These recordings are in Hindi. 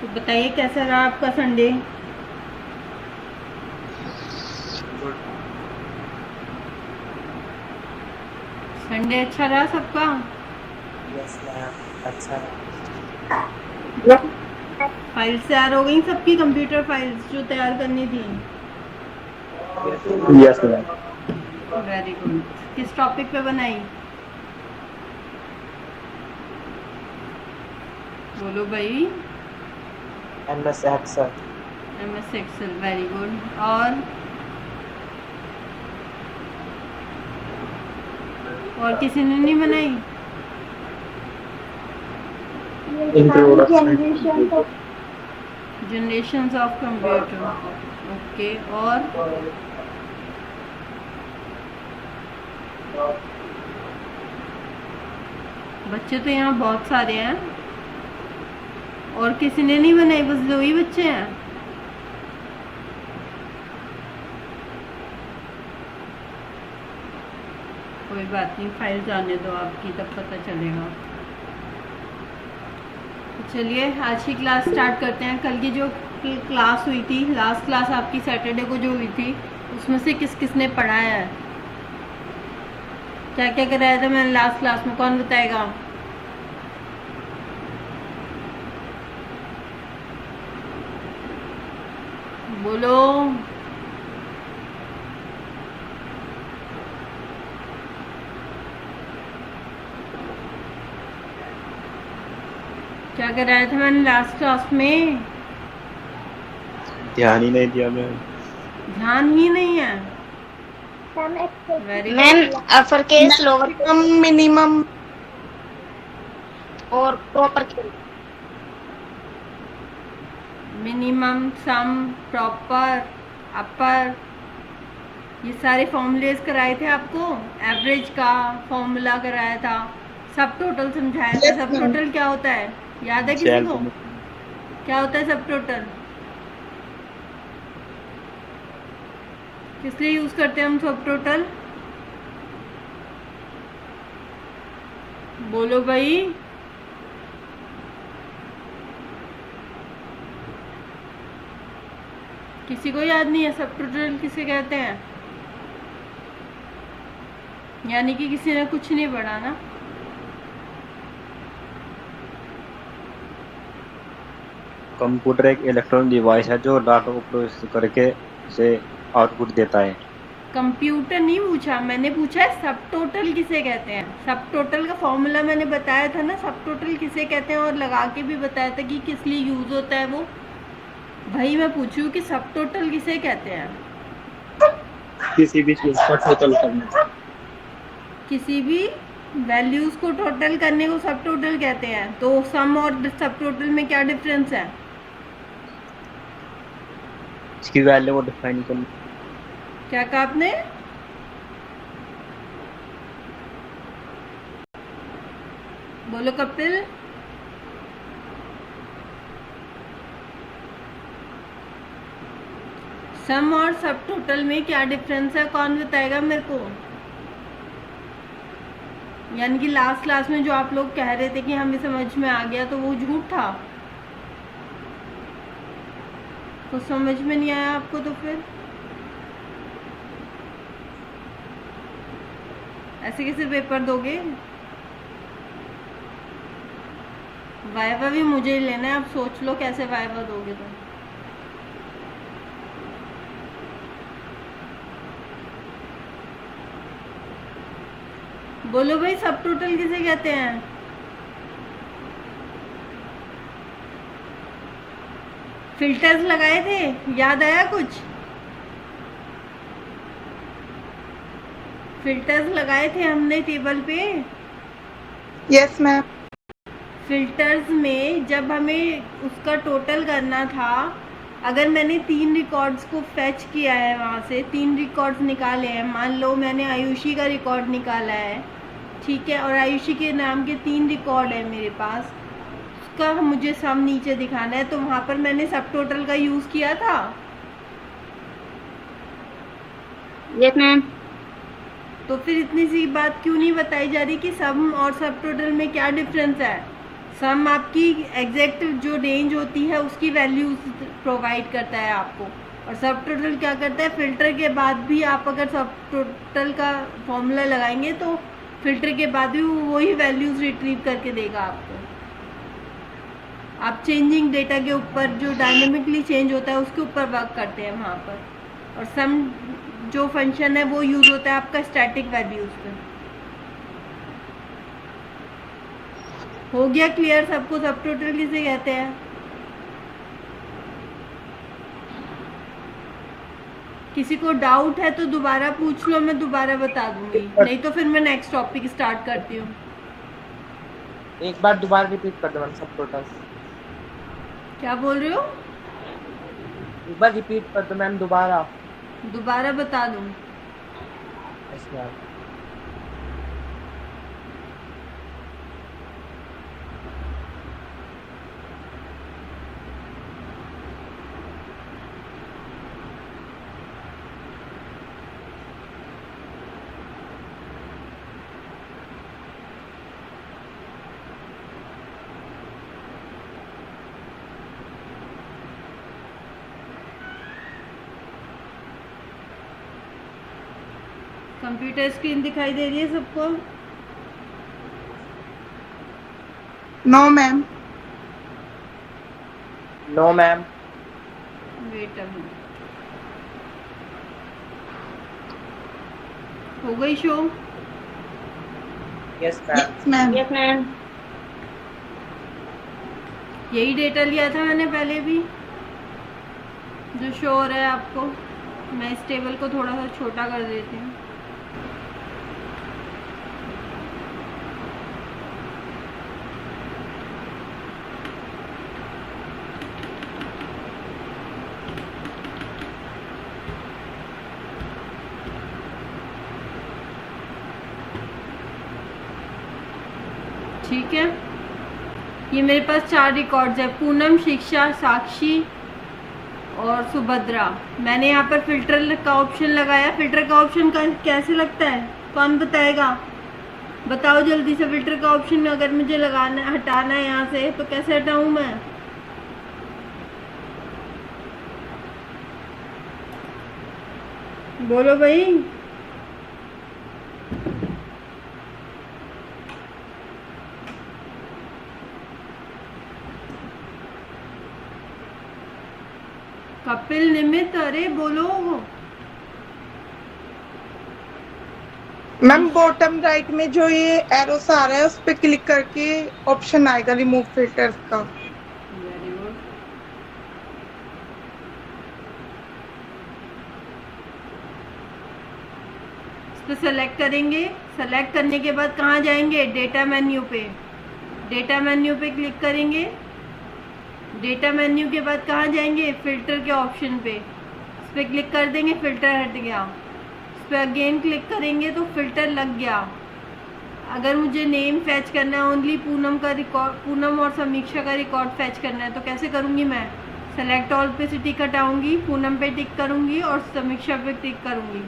तो बताइए कैसा रहा आपका संडे। गुड। संडे अच्छा रहा सबका। यस मैम, अच्छा रहा। फाइल्स तैयार हो गई सबकी, कंप्यूटर फाइल्स जो तैयार करनी थी। Yes yes ma'am. Very good. किस टॉपिक पे बनाई? बोलो भाई। MS excel. MS excel, very good. और किसी ने नहीं बनाई? Introduction. Generations of computer. Okay. और बच्चे तो यहाँ बहुत सारे हैं। और किसी ने नहीं बनाई, बस दो ही बच्चे हैं। कोई बात नहीं, फाइल जाने दो आपकी, तब पता चलेगा। तो चलिए आज की क्लास स्टार्ट करते हैं। कल की जो क्लास हुई थी, लास्ट क्लास आपकी सैटरडे को जो हुई थी, उसमें से किस किस ने पढ़ाया है, क्या क्या कराया था मैंने लास्ट क्लास में, कौन बताएगा? बोलो। क्या कराया था मैंने लास्ट क्लास में? ध्यान ही नहीं दिया मैम। ध्यान ही नहीं है। Very ma'am good. Upper case, lower case, minimum और प्रॉपर केस। मिनिमम, सम, प्रॉपर, अपर, ये सारे फॉर्मूलेज कराए थे आपको। एवरेज का फॉर्मूला कराया था, सब टोटल समझाया था। सब टोटल क्या होता है, याद है किसी को? क्या होता है सब टोटल? किस लिए यूज करते हैं हम सब टोटल? बोलो भाई। किसी को याद नहीं है सब टोटल किसे कहते हैं? यानी कि किसी ने कुछ नहीं पढ़ा ना। कंप्यूटर एक इलेक्ट्रॉनिक डिवाइस है जो डाटा को प्रोसेस करके उसे आउटपुट देता है। कंप्यूटर नहीं पूछा मैंने, पूछा है सब टोटल किसे कहते हैं। सब टोटल का फॉर्मूला मैंने बताया था ना, सब टोटल किसे कहते हैं, और लगा के भी बताया था कि किस लिए यूज होता है वो। भाई मैं पूछूं कि सब टोटल किसे कहते हैं? किसी भी चीज का टोटल करना। किसी भी वैल्यूज को टोटल करने को सब टोटल कहते हैं। तो सम और सब टोटल में क्या डिफरेंस है? इसकी वैल्यू को डिफाइन करना। क्या कहा आपने? बोलो कपिल। सम और सब टोटल में क्या डिफरेंस है, कौन बताएगा मेरे को? यानी कि लास्ट क्लास में जो आप लोग कह रहे थे कि हमें समझ में आ गया, तो वो झूठ था। तो समझ में नहीं आया आपको तो फिर ऐसे कैसे पेपर दोगे? वाइवा भी मुझे ही लेना है, अब सोच लो कैसे वाइवा दोगे तो। बोलो भाई, सब टोटल किसे कहते हैं? फिल्टर्स लगाए थे, याद आया कुछ? फिल्टर्स लगाए थे हमने टेबल पे। Yes ma'am. फिल्टर्स में जब हमें उसका टोटल करना था, अगर मैंने 3 रिकॉर्ड्स को फेच किया है, वहाँ से 3 रिकॉर्ड्स निकाले हैं, मान लो मैंने आयुषी का रिकॉर्ड निकाला है, ठीक है, और आयुषी के नाम के 3 रिकॉर्ड है मेरे पास, उसका मुझे सम नीचे दिखाना है, तो वहाँ पर मैंने सब टोटल का यूज़ किया था। Yes ma'am. तो फिर इतनी सी बात क्यों नहीं बताई जा रही कि सम और सब टोटल में क्या डिफरेंस है? सम आपकी एग्जैक्ट जो रेंज होती है उसकी वैल्यूज प्रोवाइड करता है आपको, और सब टोटल क्या करता है, फिल्टर के बाद भी आप अगर सब टोटल का फॉर्मूला लगाएंगे तो फिल्टर के बाद भी वो वही वैल्यूज रिट्रीव करके देगा आपको। आप चेंजिंग डेटा के ऊपर जो डायनेमिकली चेंज होता है उसके ऊपर वर्क करते हैं वहाँ पर, और सम जो फंक्शन है वो यूज होता है आपका स्टैटिक वैल्यूज पे। हो गया क्लियर सबको, सब टोटल किसे कहते हैं? किसी को डाउट है तो दोबारा पूछ लो, मैं दोबारा बता दूंगी, नहीं तो फिर मैं नेक्स्ट टॉपिक स्टार्ट करती हूँ। एक बार दोबारा रिपीट कर दो मैम सब टोटल। क्या बोल रहे हो? एक बार रिपीट कर दो मैम दोबारा। दोबारा बता दूँ? Yes ma'am. कंप्यूटर स्क्रीन दिखाई दे रही है सबको? No ma'am. No ma'am. Wait a minute, हो गई show? Yes ma'am. Ma'am. Yes ma'am. यही डेटा लिया था मैंने पहले भी जो शो हो रहा है आपको। मैं इस टेबल को थोड़ा सा छोटा कर देती हूँ। ठीक है, ये मेरे पास 4 रिकॉर्ड्स है, पूनम, शिक्षा, साक्षी और सुभद्रा। मैंने यहाँ पर फिल्टर का ऑप्शन लगाया। फिल्टर का ऑप्शन कैसे लगता है, कौन बताएगा? बताओ जल्दी से। फिल्टर का ऑप्शन अगर मुझे लगाना हटाना है यहाँ से तो कैसे हटाऊँ मैं? बोलो भाई। कपिल, निमित, अरे बोलो। मैम बॉटम राइट में जो ये एरोस आ रहा है उस पर क्लिक करके ऑप्शन आएगा रिमूव फिल्टर्स का। Very good. इस पर सेलेक्ट करेंगे। सेलेक्ट करने के बाद कहाँ जाएंगे? डेटा मेन्यू पे। डेटा मेन्यू पे क्लिक करेंगे। डेटा मेन्यू के बाद कहाँ जाएंगे? फिल्टर के ऑप्शन पे। इस पर क्लिक कर देंगे, फिल्टर हट गया। इस पर अगेन क्लिक करेंगे तो फिल्टर लग गया। अगर मुझे नेम फैच करना है, ओनली पूनम का रिकॉर्ड, पूनम और समीक्षा का रिकॉर्ड फैच करना है, तो कैसे करूँगी मैं? सेलेक्ट ऑल पे से टिक हटाऊँगी, पूनम पे टिक करूँगी और समीक्षा पे टिक करूँगी।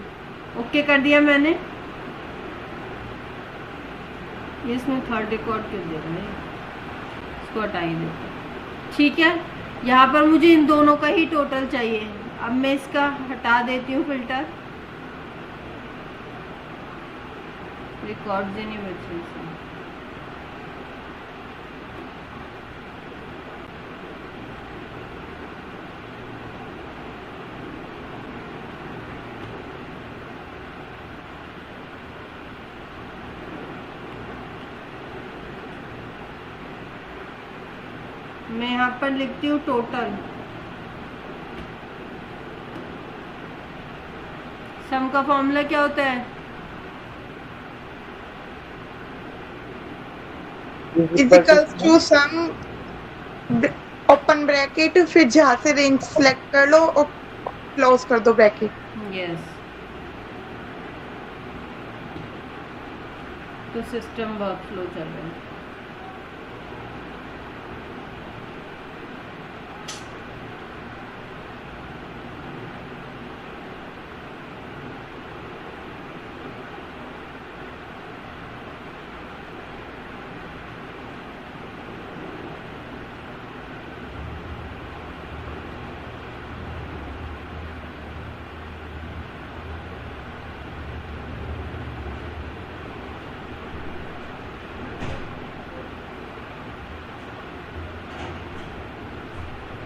ओके कर दिया मैंने। इसमें थर्ड रिकॉर्ड क्यों दे रहा है? इसको हटाई देते। ठीक है, यहाँ पर मुझे इन दोनों का ही टोटल चाहिए। अब मैं इसका हटा देती हूँ फिल्टर। रिकॉर्ड नहीं बचे इसमें। मैं यहाँ पर लिखती हूँ टोटल। सम का फॉर्मूला क्या होता है? Equals to sum open bracket, फिर जहाँ से रेंज सेलेक्ट कर लो और क्लोज कर दो ब्रैकेट। यस। तो सिस्टम वर्कफ्लो चल रहा है।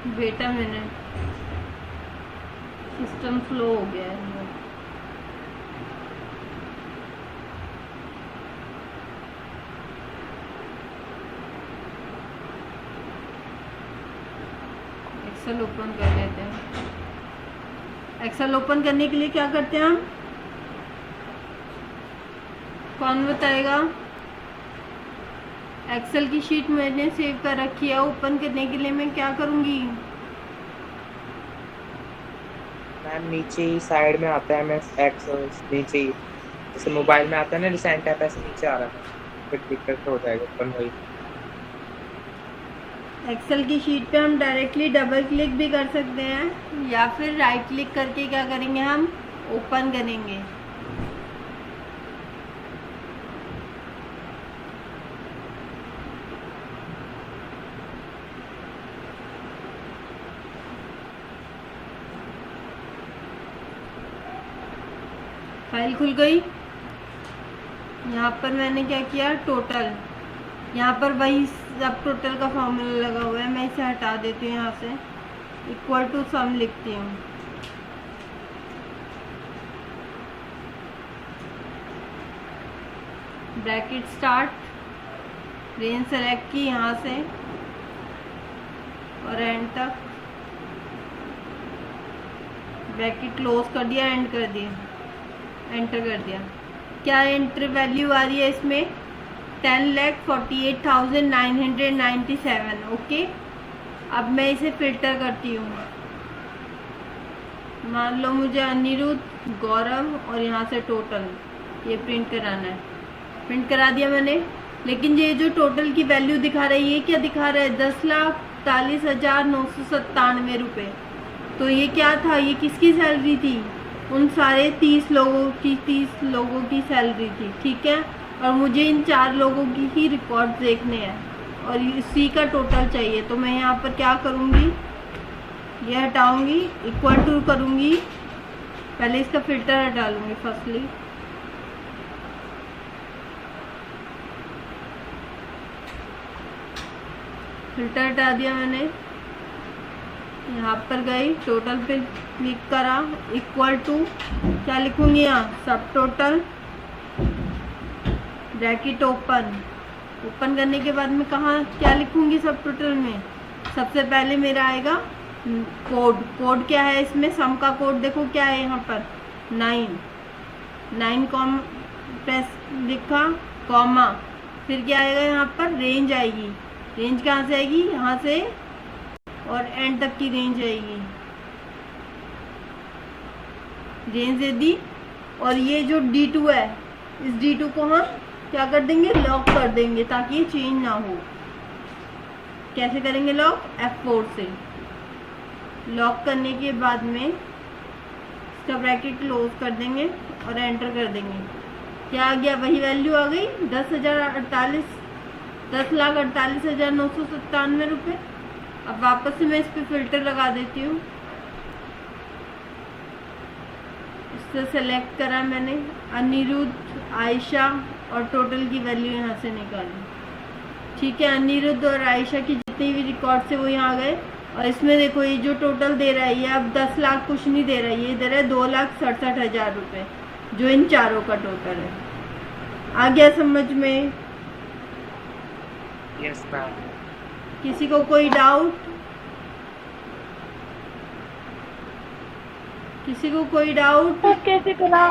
बेटा मैंने सिस्टम स्लो हो गया है। एक्सेल ओपन कर लेते हैं। एक्सेल ओपन करने के लिए क्या करते हैं हम? कौन बताएगा? एक्सेल की शीट मैंने सेव कर रखी है। ओपन करने के लिए मैं क्या करूंगी? मैम नीचे ही साइड में आता है, मैं एक्सेल नीचे ही, जैसे मोबाइल में आता है ना रिसेंट ऐप, ऐसे नीचे आ रहा है, फिर क्लिक करके हो जाएगा ओपन। वही एक्सेल की शीट पे हम डायरेक्टली डबल क्लिक भी कर सकते हैं या फिर राइट क्लिक करके क्या करेंगे, हम ओपन करेंगे। फाइल खुल गई। यहाँ पर मैंने क्या किया, टोटल, यहाँ पर वही सब टोटल का फॉर्मूला लगा हुआ है। मैं इसे हटा देती हूँ, यहाँ से इक्वल टू सम लिखती हूँ। ब्रैकेट स्टार्ट, रेंज सेलेक्ट की यहाँ से और एंड तक, ब्रैकेट क्लोज कर दिया, एंड कर दिया, एंटर कर दिया। क्या एंटर वैल्यू आ रही है इसमें? 10,48,997। ओके, अब मैं इसे फिल्टर करती हूँ। मान लो मुझे अनिरुद्ध, गौरव और यहाँ से टोटल ये प्रिंट कराना है। प्रिंट करा दिया मैंने, लेकिन ये जो टोटल की वैल्यू दिखा रही है, क्या दिखा रहा है? 10,43,997 रुपये। तो ये क्या था? ये किसकी सैलरी थी? उन सारे 30 लोगों की सैलरी थी। ठीक है, और मुझे इन 4 लोगों की ही रिकॉर्ड देखने हैं और इसी का टोटल चाहिए। तो मैं यहाँ पर क्या करूँगी, ये हटाऊँगी, इक्वल टू करूँगी, पहले इसका फिल्टर हटा लूँगी फर्स्टली। फिल्टर हटा दिया मैंने, यहाँ पर गई, टोटल पे क्लिक करा, इक्वल टू क्या लिखूंगी यहाँ, सब टोटल, ब्रैकेट ओपन। ओपन करने के बाद में कहाँ क्या लिखूंगी सब टोटल में? सबसे पहले मेरा आएगा कोड। कोड क्या है इसमें? सम का कोड देखो क्या है यहाँ पर, 9 कॉम प्रेस लिखा, कॉमा, फिर क्या आएगा यहाँ पर? रेंज आएगी। रेंज कहाँ से आएगी? यहाँ से और एंड तक की रेंज आएगी। रेंज दे दी। और ये जो D2 है, इस D2 को हम क्या कर देंगे? लॉक कर देंगे ताकि ये चेंज ना हो। कैसे करेंगे लॉक? F4 से। लॉक करने के बाद में इसका ब्रैकेट क्लोज कर देंगे और एंटर कर देंगे। क्या आ गया? वही वैल्यू आ गई, 10,48,997 रुपये। अब वापस से मैं इस पर फिल्टर लगा देती हूँ। इससे सेलेक्ट करा मैंने, अनिरुद्ध, आयशा और टोटल की वैल्यू यहाँ से निकाली। ठीक है, अनिरुद्ध और आयशा की जितनी भी रिकॉर्ड से वो यहाँ गए। और इसमें देखो ये जो टोटल दे रहा है, ये अब 10 लाख कुछ नहीं दे रहा है, ये दे रहा है 2,67,000 रुपये, जो इन चारों का टोटल है। आ गया समझ में? Yes ma'am. किसी को कोई डाउट? किसी को कोई डाउट? कैसे करा?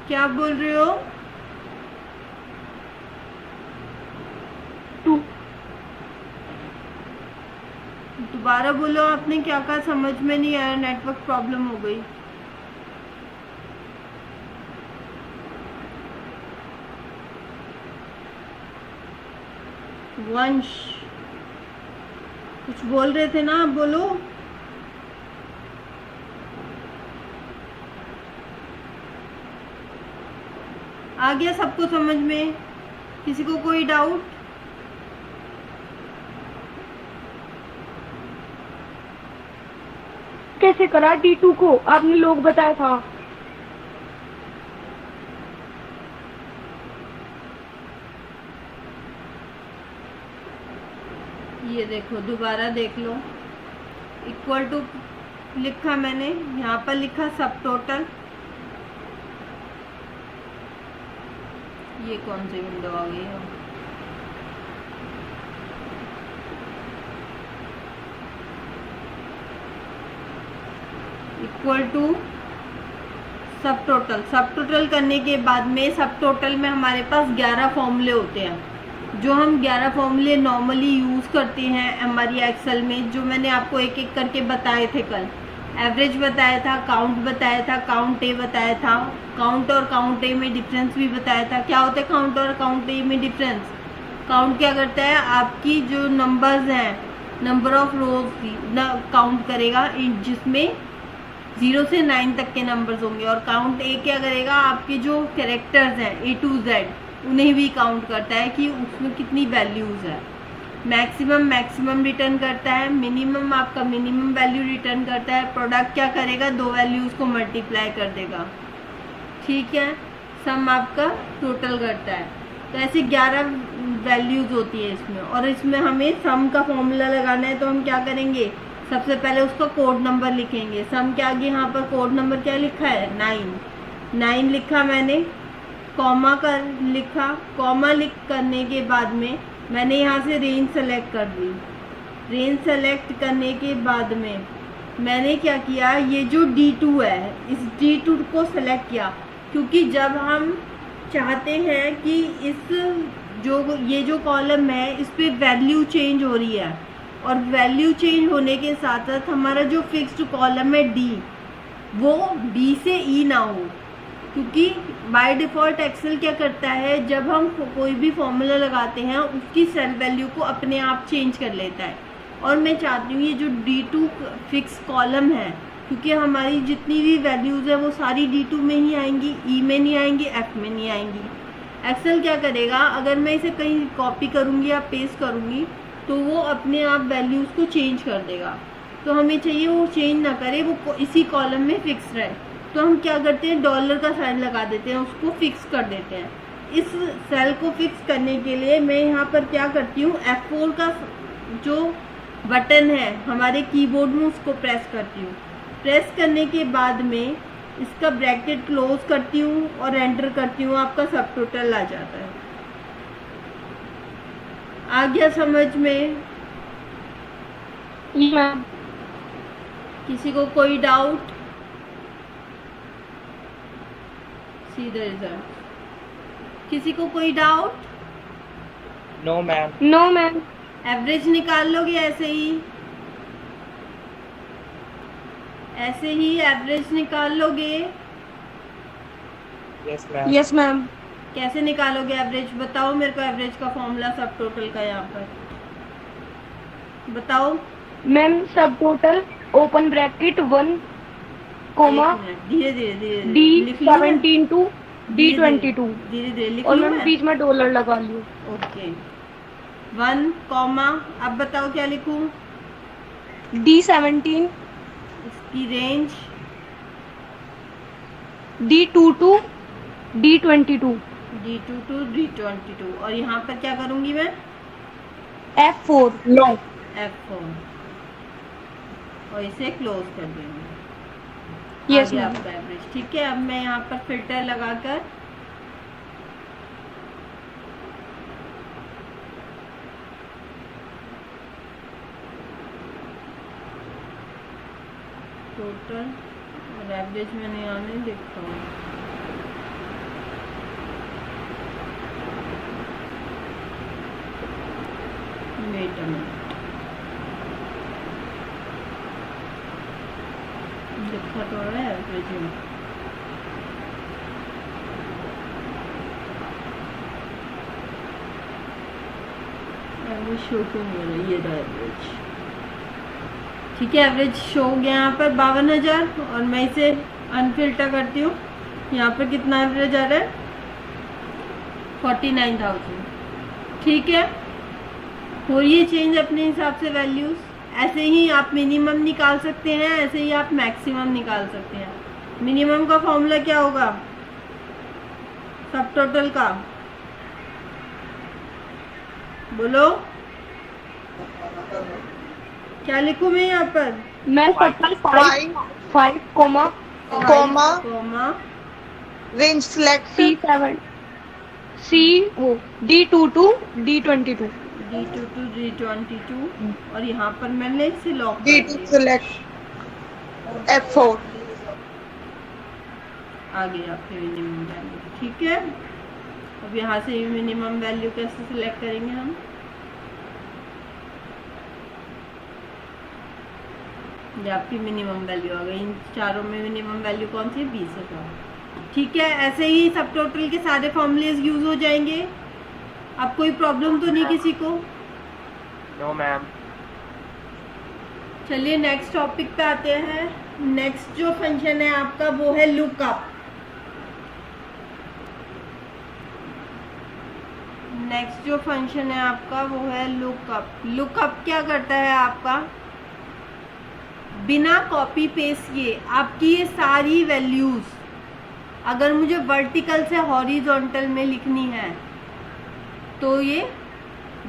क्या बोल रहे हो? दोबारा बोलो, आपने क्या कहा? समझ में नहीं आया, नेटवर्क प्रॉब्लम हो गई। वंश कुछ बोल रहे थे ना, आप बोलो। आ गया सबको समझ में? किसी को कोई डाउट? कैसे करा D2 को? आपने लोग बताया था। ये देखो, दोबारा देख लो, इक्वल टू लिखा मैंने, यहाँ पर लिखा सब टोटल। ये कौन सी विंडो आ गई है? इक्वल टू सब टोटल। सब टोटल करने के बाद में सब टोटल में हमारे पास 11 फॉर्मूले होते हैं, जो हम 11 फॉर्मूले नॉर्मली यूज़ करते हैं हमारी एक्सेल में, जो मैंने आपको एक एक करके बताए थे कल। एवरेज बताया था, काउंट बताया था, काउंट ए बताया था, काउंट और काउंट ए में डिफरेंस भी बताया था। क्या होता है काउंट और काउंट ए में डिफरेंस? काउंट क्या करता है, आपकी जो नंबर्स हैं, नंबर ऑफ रोज की काउंट करेगा, जिसमें 0 से 9 तक के नंबर्स होंगे। और काउंट ए क्या करेगा, आपके जो कैरेक्टर्स हैं A to Z, उन्हें भी काउंट करता है कि उसमें कितनी वैल्यूज़ है। मैक्सिमम रिटर्न करता है, मिनिमम आपका मिनिमम वैल्यू रिटर्न करता है। प्रोडक्ट क्या करेगा, 2 वैल्यूज़ को मल्टीप्लाई कर देगा, ठीक है। सम आपका टोटल करता है। तो ऐसे 11 वैल्यूज़ होती है इसमें, और इसमें हमें सम का फॉर्मूला लगाना है। तो हम क्या करेंगे, सबसे पहले उसका कोड नंबर लिखेंगे। सम के आगे यहाँ पर कोड नंबर क्या लिखा है, 9 लिखा मैंने, कॉमा कर लिखा। कॉमा लिख करने के बाद में मैंने यहाँ से रेंज सेलेक्ट कर दी। रेंज सेलेक्ट करने के बाद में मैंने क्या किया, ये जो D2 है, इस D2 को सेलेक्ट किया, क्योंकि जब हम चाहते हैं कि ये जो कॉलम है इस पर वैल्यू चेंज हो रही है, और वैल्यू चेंज होने के साथ साथ हमारा जो फिक्स्ड कॉलम है D, वो B से E ना हो। क्योंकि बाय डिफ़ॉल्ट एक्सेल क्या करता है, जब हम कोई भी फॉर्मूला लगाते हैं उसकी सेल वैल्यू को अपने आप चेंज कर लेता है। और मैं चाहती हूँ ये जो D2 फिक्स कॉलम है, क्योंकि हमारी जितनी भी वैल्यूज़ है वो सारी D2 में ही आएंगी, E में नहीं आएंगी, F में नहीं आएंगी। एक्सेल क्या करेगा, अगर मैं इसे कहीं कॉपी करूँगी या पेस्ट करूँगी तो वो अपने आप वैल्यूज़ को चेंज कर देगा। तो हमें चाहिए वो चेंज ना करे, वो इसी कॉलम में फिक्स रहे। तो हम क्या करते हैं, डॉलर का साइन लगा देते हैं, उसको फिक्स कर देते हैं। इस सेल को फिक्स करने के लिए मैं यहाँ पर क्या करती हूँ, F4 का जो बटन है हमारे कीबोर्ड में, उसको प्रेस करती हूँ। प्रेस करने के बाद में इसका ब्रैकेट क्लोज करती हूँ और एंटर करती हूँ, आपका सब टोटल आ जाता है। आ गया समझ में? मैम। किसी को कोई डाउट? सीधा रिजल्ट। किसी को कोई doubt? No ma'am. No ma'am. Average निकाल लोगे ऐसे ही? ऐसे ही एवरेज निकाल लोगे? Yes ma'am. Yes ma'am. कैसे निकालोगे एवरेज, बताओ मेरे को। एवरेज का फॉर्मूला सब टोटल का यहाँ पर बताओ। मैम सब टोटल ओपन ब्रैकेट 1 कोमा धीरे धीरे D17 to D22, धीरे धीरे लिख और लूं मैम मैं? बीच में डॉलर लगा लियो। ओके, 1 कॉमा, अब बताओ क्या लिखूं? D17 इसकी range D2 to D22, D2 to D22, और यहाँ पर क्या करूंगी मैं? F4 लो। F4, और इसे क्लोज कर दूंगी। यस आ गया मैम। आपका एवरेज, ठीक है। अब मैं यहाँ पर फिल्टर लगाकर टोटल और एवरेज मैंने यहाँ नहीं देखता हूँ। वेट अ मिनट, लिखा तो है एवरेज में। एवरेज शो क्यों नहीं हो रहा? ये रहा एवरेज, ठीक है। एवरेज शो हो गया यहाँ पर 52,000, और मैं इसे अनफिल्टर करती हूँ। यहाँ पर कितना एवरेज आ रहा है? 49,000, ठीक है। हो रही है चेंज अपने हिसाब से वैल्यूज़। ऐसे ही आप मिनिमम निकाल सकते हैं, ऐसे ही आप मैक्सिमम निकाल सकते हैं। मिनिमम का फॉर्मूला क्या होगा सब टोटल का, बोलो? करो। क्या लिखूं मैं यहाँ पर? मैं total 5 5 comma comma comma range select C7 C वो D22 D22 D22 D22 और यहाँ पर मैंने इसे लॉक कर D2 दिया। सेलेक्ट F4 आ गया आपके मिनिमम वैल्यू। ठीक है, अब यहाँ से मिनिमम वैल्यू कैसे सिलेक्ट करेंगे हम? ये आपकी मिनिमम वैल्यू आ गई। इन चारों में मिनिमम वैल्यू कौन सी है? 20,000। ठीक है, ऐसे ही सब टोटल के सारे फॉर्मूलेज यूज हो जाएंगे। अब कोई प्रॉब्लम तो नहीं किसी को? No ma'am. चलिए नेक्स्ट टॉपिक पे आते हैं। नेक्स्ट जो फंक्शन है आपका वो है लुकअप। नेक्स्ट जो फंक्शन है आपका वो है लुकअप। लुकअप क्या करता है आपका? बिना कॉपी पेस्ट किए आपकी ये सारी वैल्यूज अगर मुझे वर्टिकल से हॉरिजॉन्टल में लिखनी है तो ये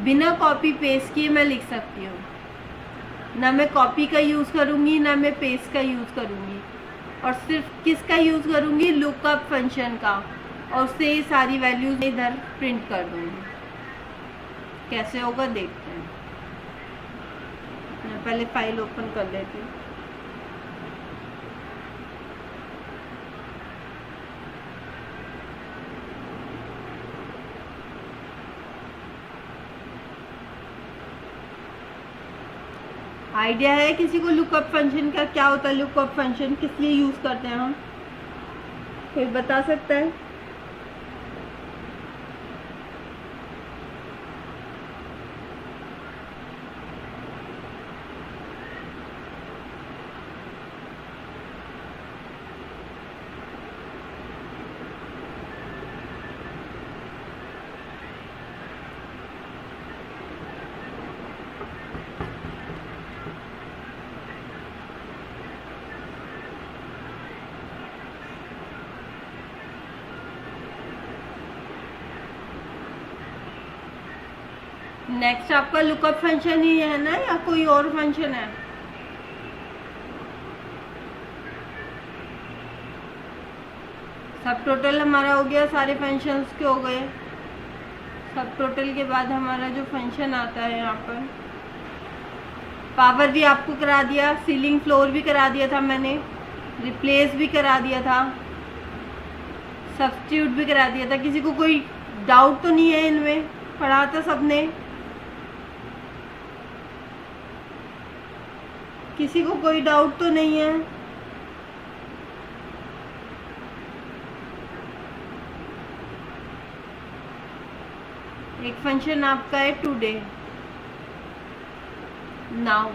बिना कॉपी पेस्ट किए मैं लिख सकती हूँ। ना मैं कॉपी का यूज़ करूँगी ना मैं पेस्ट का यूज़ करूँगी, और सिर्फ किसका यूज़ करूँगी? लुकअप फंक्शन का, और उससे ये सारी वैल्यूज इधर प्रिंट कर दूँगी। कैसे होगा देखते हैं। मैं पहले फाइल ओपन कर लेती हूँ। आइडिया है किसी को लुकअप फंक्शन का? क्या होता है लुकअप फंक्शन, किस लिए यूज करते हैं हम? कोई बता सकता है? नेक्स्ट आपका लुकअप फंक्शन ही है ना, या कोई और फंक्शन है? सब टोटल हमारा हो गया, सारे फंक्शंस के हो गए। सब टोटल के बाद हमारा जो फंक्शन आता है यहाँ पर, पावर भी आपको करा दिया, सीलिंग फ्लोर भी करा दिया था मैंने, रिप्लेस भी करा दिया था, सब्स्टिट्यूट भी करा दिया था। किसी को कोई डाउट तो नहीं है इनमें? पढ़ा था सबने? किसी को कोई डाउट तो नहीं है? एक फंक्शन आपका है टुडे। नाउ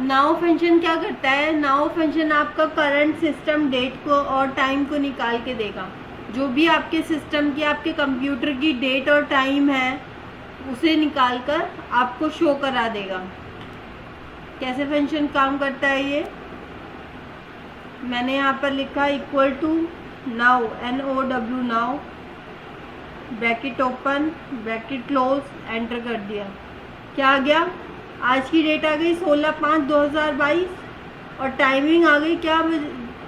नाउ फंक्शन क्या करता है? नाउ फंक्शन आपका करंट सिस्टम डेट को और टाइम को निकाल के देगा। जो भी आपके सिस्टम की, आपके कंप्यूटर की डेट और टाइम है उसे निकाल कर आपको शो करा देगा। कैसे फंक्शन काम करता है ये मैंने यहाँ पर लिखा, equal to now NOW now, bracket open bracket close, enter कर दिया। क्या आ गया? आज की डेट आ गई 16/5/2022 और टाइमिंग आ गई, क्या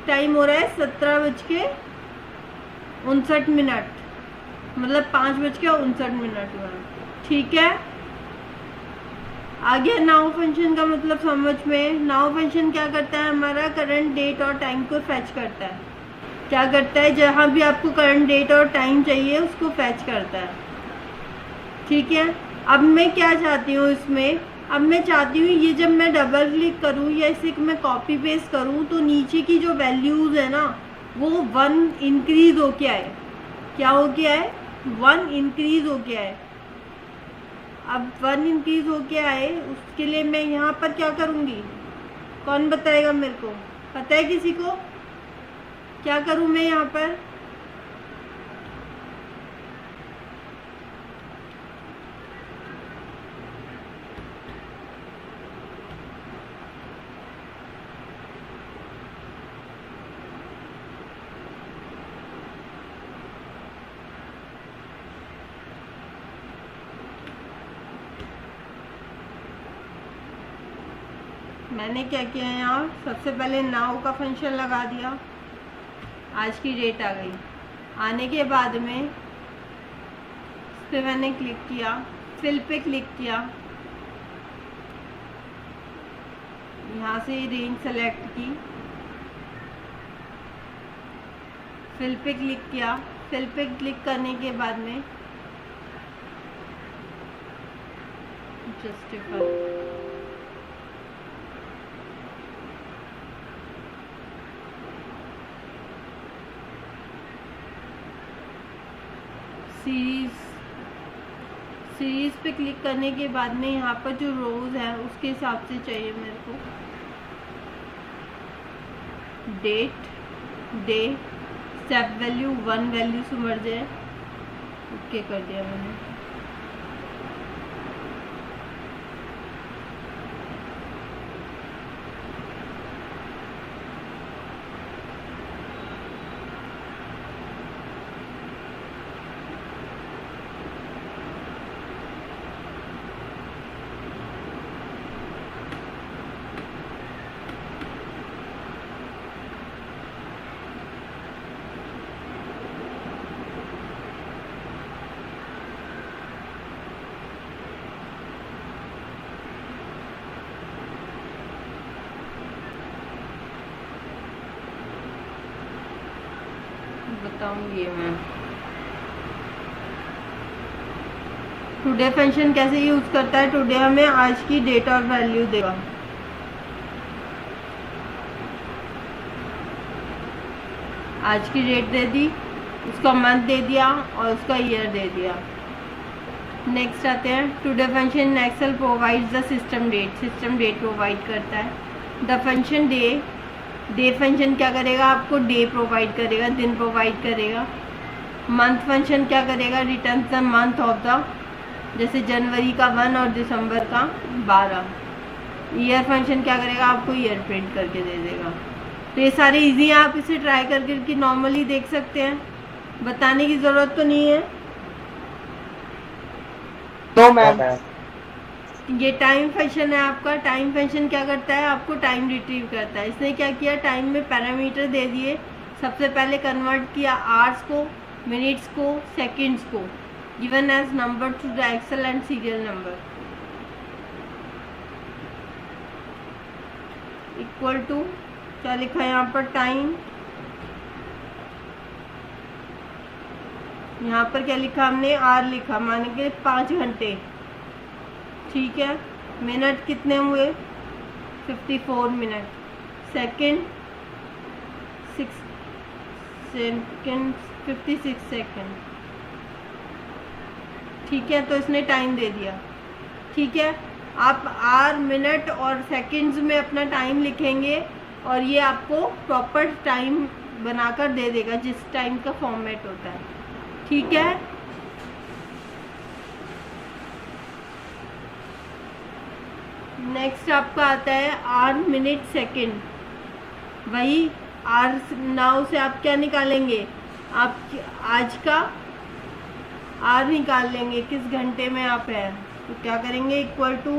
टाइम हो रहा है? 17:59, मतलब 5:59 हुआ। ठीक है, आ गया नाउ फंक्शन का मतलब समझ में। नाउ फंक्शन क्या करता है? हमारा करंट डेट और टाइम को फैच करता है। क्या करता है? जहाँ भी आपको करंट डेट और टाइम चाहिए उसको फैच करता है। ठीक है, अब मैं क्या चाहती हूँ इसमें? अब मैं चाहती हूँ ये जब मैं डबल क्लिक करूँ या इसे मैं कॉपी पेस्ट करूँ तो नीचे की जो वैल्यूज़ है ना वो 1 इंक्रीज होके आए। क्या हो गया है? 1 इंक्रीज हो गया है। अब 1 इंक्रीज होके आए, उसके लिए मैं यहाँ पर क्या करूँगी? कौन बताएगा मेरे को? पता है किसी को? क्या करूँ मैं यहाँ पर? मैंने क्या किया यहाँ, सबसे पहले नाउ का फंक्शन लगा दिया, आज की डेट आ गई। आने के बाद में इस पर मैंने क्लिक किया, फिल पे क्लिक किया, यहाँ से रेंज सेलेक्ट की, फिल पे क्लिक किया। फिल पे क्लिक करने के बाद में जस्टिफाई, सीरीज पे क्लिक करने के बाद में यहाँ पर जो रोज है उसके हिसाब से चाहिए मेरे को। Date, day, step value 1 value से मर जाए, ओके कर दिया मैंने। बताऊंगी मैं टुडे फंक्शन कैसे यूज करता है। टुडे हमें आज की डेट और वैल्यू देगा। आज की डेट दे दी, उसका मंथ दे दिया और उसका ईयर दे दिया। नेक्स्ट आते हैं, today function in excel provides the system date, system date provide करता है। The function day, day function क्या करेगा, आपको डे प्रोवाइड करेगा, दिन प्रोवाइड करेगा। मंथ फंक्शन क्या करेगा, return the month of the, जैसे जनवरी का 1 और दिसंबर का 12। ईयर फंक्शन क्या करेगा, आपको ईयर प्रिंट करके दे देगा। तो ये सारे इजी हैं, आप इसे ट्राई करके नॉर्मली देख सकते हैं, बताने की ज़रूरत तो नहीं है। No ma'am. ये टाइम फंक्शन है आपका। टाइम फंक्शन क्या करता है, आपको टाइम रिट्रीव करता है। इसने क्या किया, टाइम में पैरामीटर दे दिए। सबसे पहले कन्वर्ट किया आवर्स को, मिनट्स को, सेकंड्स को, given as number to the excel and serial number, equal to क्या लिखा है यहाँ पर, टाइम। यहाँ पर क्या लिखा हमने, आर लिखा, मान के 5 घंटे, ठीक है। मिनट कितने हुए, 54 मिनट। सेकंड 6 सेकंड, 56 सेकंड, ठीक है। तो इसने टाइम दे दिया, ठीक है। आप आर, मिनट और सेकंड्स में अपना टाइम लिखेंगे और ये आपको प्रॉपर टाइम बनाकर दे देगा, जिस टाइम का फॉर्मेट होता है, ठीक है। नेक्स्ट आपका आता है आर, मिनट, सेकंड। वही आर नाउ से आप क्या निकालेंगे, आप आज का आर निकाल लेंगे, किस घंटे में आप हैं। तो क्या करेंगे, equal to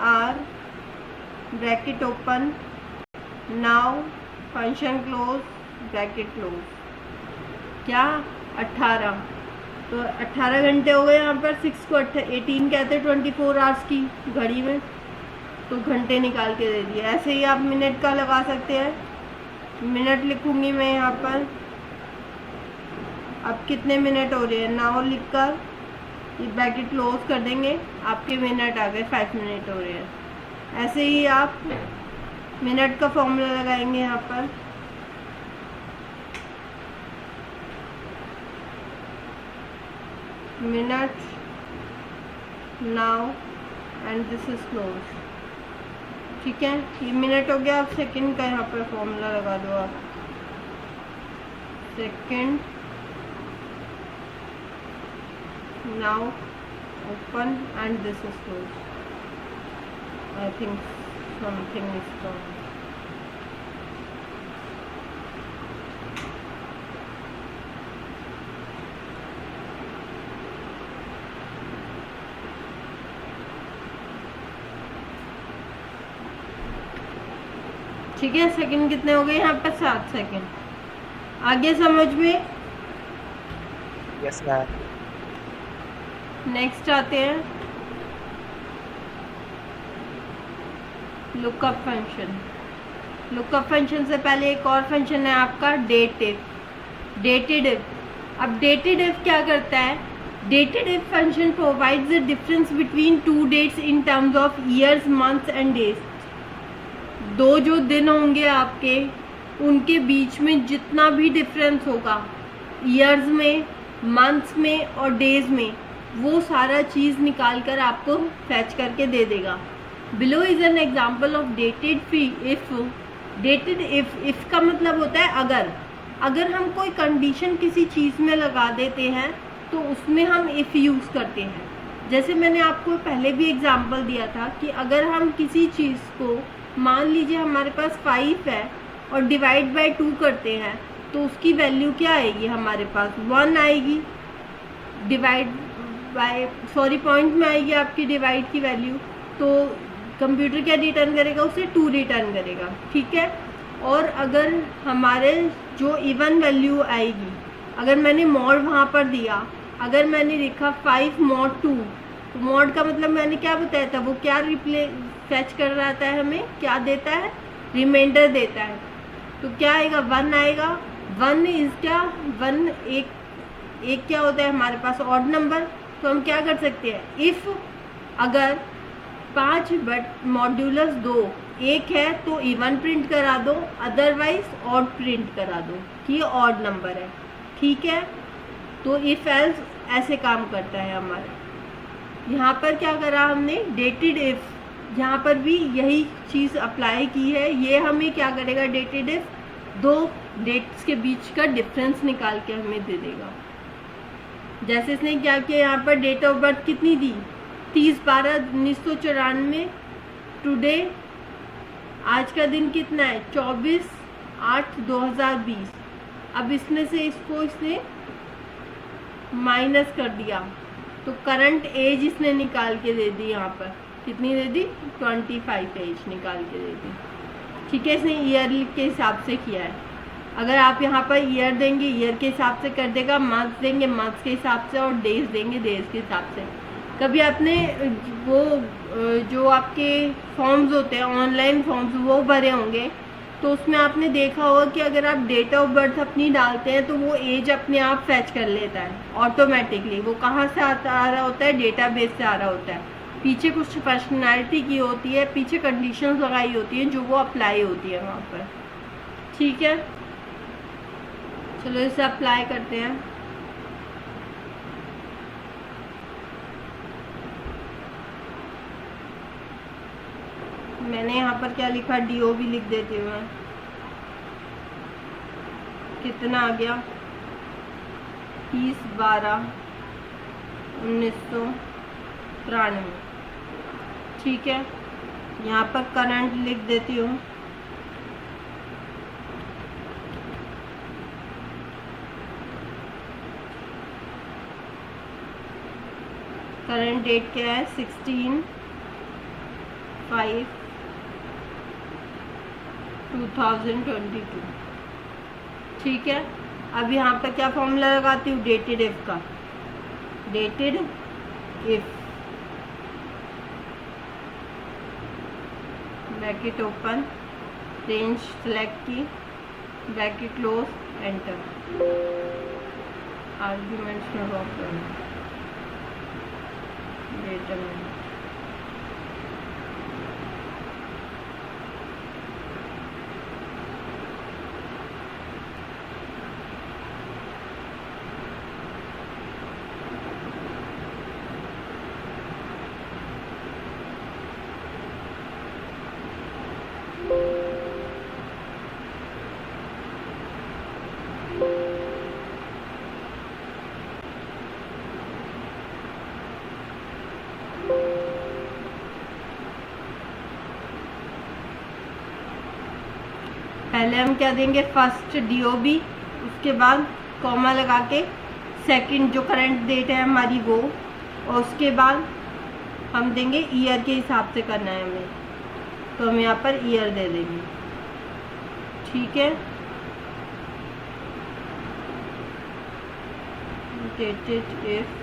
R, bracket open, now, function close, bracket close, क्या 18। तो 18 घंटे हो गए यहाँ पर। 6 को 18 कहते हैं 24 आवर्स की घड़ी में, तो घंटे निकाल के दे दिए। ऐसे ही आप मिनट का लगा सकते हैं। मिनट लिखूंगी मैं यहाँ पर, अब कितने मिनट हो रहे हैं, नाउ लिखकर ये ब्रैकेट क्लोज कर देंगे, आपके मिनट आ गए, 5 मिनट हो रहे हैं। ऐसे ही आप मिनट का फॉर्मूला लगाएंगे यहाँ पर, minute, now and this is close, ठीक है। ये मिनट हो गया। अब सेकंड का यहाँ पर फॉर्मूला लगा दो आप, second, now, open and this is close. I think something is wrong. ठीक है, सेकंड कितने हो गए यहाँ पर? 7 सेकंड। आगे समझ में? Yes ma'am. नेक्स्ट आते हैं लुकअप फंक्शन। लुकअप फंक्शन से पहले एक और फंक्शन है आपका डेट इफ, डेटेड इफ। अब डेटेड इफ क्या करता है? Dated if function provides the difference between two dates in terms of years, months and days. दो जो दिन होंगे आपके, उनके बीच में जितना भी डिफरेंस होगा ईयर्स में, मंथ्स में और डेज में, वो सारा चीज़ निकाल कर आपको फैच करके दे देगा। Below is an example of dated if. Dated if का मतलब होता है अगर हम कोई कंडीशन किसी चीज़ में लगा देते हैं तो उसमें हम इफ़ यूज़ करते हैं। जैसे मैंने आपको पहले भी एग्जांपल दिया था कि अगर हम किसी चीज़ को, मान लीजिए हमारे पास 5 है और डिवाइड बाय 2 करते हैं तो उसकी वैल्यू क्या आएगी? हमारे पास 1 आएगी। डिवाइड बाय पॉइंट में आएगी आपकी डिवाइड की वैल्यू, तो कंप्यूटर क्या रिटर्न करेगा? उसे 2 रिटर्न करेगा। ठीक है। और अगर हमारे जो इवन वैल्यू आएगी, अगर मैंने मॉड वहाँ पर दिया, अगर मैंने लिखा 5 mod 2, तो मॉड का मतलब मैंने क्या बताया था? वो क्या फैच कर रहा था? हमें क्या देता है? रिमाइंडर देता है। तो क्या आएगा? 1 आएगा। 1 इज क्या? 1 एक क्या होता है हमारे पास? Odd number. तो हम क्या कर सकते हैं? इफ़ अगर 5 बट मॉड्यूलस 2 1 है तो इवन प्रिंट करा दो, अदरवाइज ऑड प्रिंट करा दो कि ये ऑड नंबर है। ठीक है। तो इफ एल्स ऐसे काम करता है हमारा। यहाँ पर क्या करा हमने? Dated if. यहाँ पर भी यही चीज़ अप्लाई की है। ये हमें क्या करेगा? डेटेड इफ 2 डेट्स के बीच का डिफरेंस निकाल के हमें दे देगा। जैसे इसने क्या किया, यहाँ पर डेट ऑफ बर्थ कितनी दी? 30/12/1994। टुडे आज का दिन कितना है? 24/8/2020। अब इसमें से इसने माइनस कर दिया तो करंट एज इसने निकाल के दे दी। यहाँ पर कितनी दे दी? 25 एज निकाल के दे दी। ठीक है। इसने ईयर के हिसाब से किया है। अगर आप यहाँ पर ईयर देंगे, ईयर के हिसाब से कर देगा। मंथ्स देंगे, मंथ्स के हिसाब से। और डेज देंगे, डेज के हिसाब से। कभी आपने वो जो आपके फॉर्म्स होते हैं, ऑनलाइन फॉर्म्स, वो भरे होंगे तो उसमें आपने देखा होगा कि अगर आप डेट ऑफ बर्थ अपनी डालते हैं तो वो एज अपने आप फैच कर लेता है ऑटोमेटिकली। वो कहाँ से आ रहा होता है? डेटाबेस से आ रहा होता है। पीछे कुछ पर्सनैलिटी की होती है, पीछे कंडीशंस लगाई होती हैं जो वो अप्लाई होती है वहाँ पर। ठीक है। चलो इसे अप्लाई करते हैं। मैंने यहाँ पर क्या लिखा? डीओ भी लिख देती हूँ मैं। कितना आ गया? 30/12/1993। ठीक है। यहाँ पर करंट लिख देती हूँ। करंट डेट क्या है? 16/5/2022। ठीक है। अब यहाँ पर क्या फॉर्मूला लगाती हूँ? डेटेड इफ का। Dated if bracket open, range select की, ब्रैकेट क्लोज, एंटर। आर्ग्यूमेंट्स में ड्रॉप करना, डेटा में। पहले हम क्या देंगे? फर्स्ट डीओबी, उसके बाद कॉमा लगा के सेकंड जो करंट डेट है हमारी वो, और उसके बाद हम देंगे ईयर के हिसाब से करना है हमें, तो हम यहाँ पर ईयर दे देंगे। ठीक है, rotated if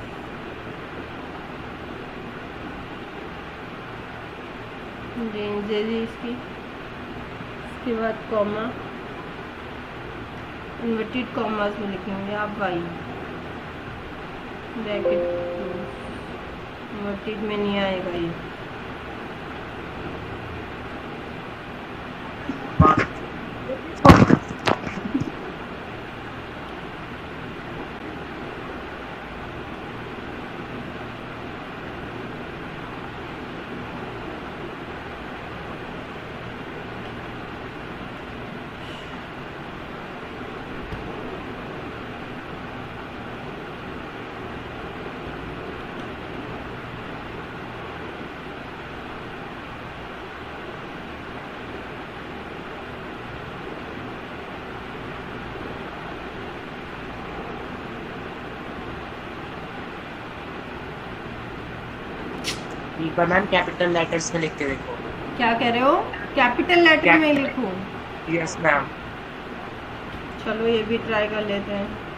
रेंज दे दी इसकी, इसके बाद कॉमा, इन्वर्टेड कॉमास में लिखेंगे आप वाई, ब्रैकेट इन्वर्टेड में नहीं आएगा ये। एक बार मैम कैपिटल लेटर्स में लिख के देखो। क्या कह रहे हो? कैपिटल लेटर में लिखूं? Yes ma'am. चलो ये भी ट्राई कर लेते हैं।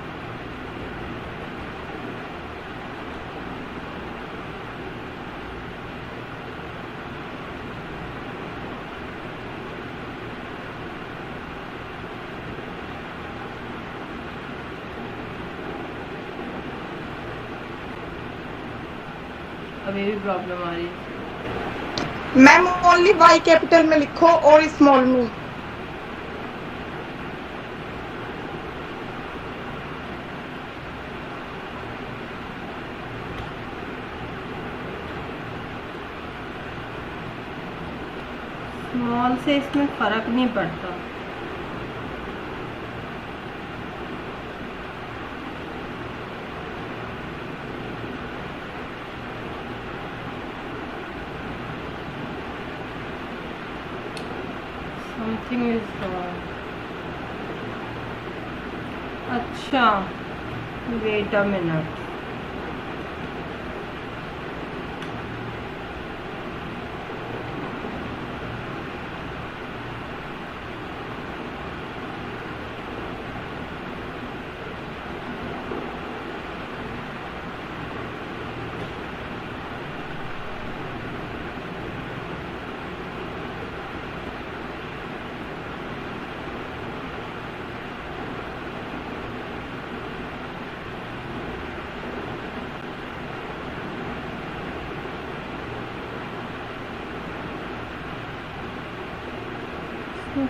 अभी भी प्रॉब्लम आ रही है। मैम ओनली वाई कैपिटल में लिखो और स्मॉल में। स्मॉल से इसमें फर्क नहीं पड़ता। Something is wrong. अच्छा, wait a minute.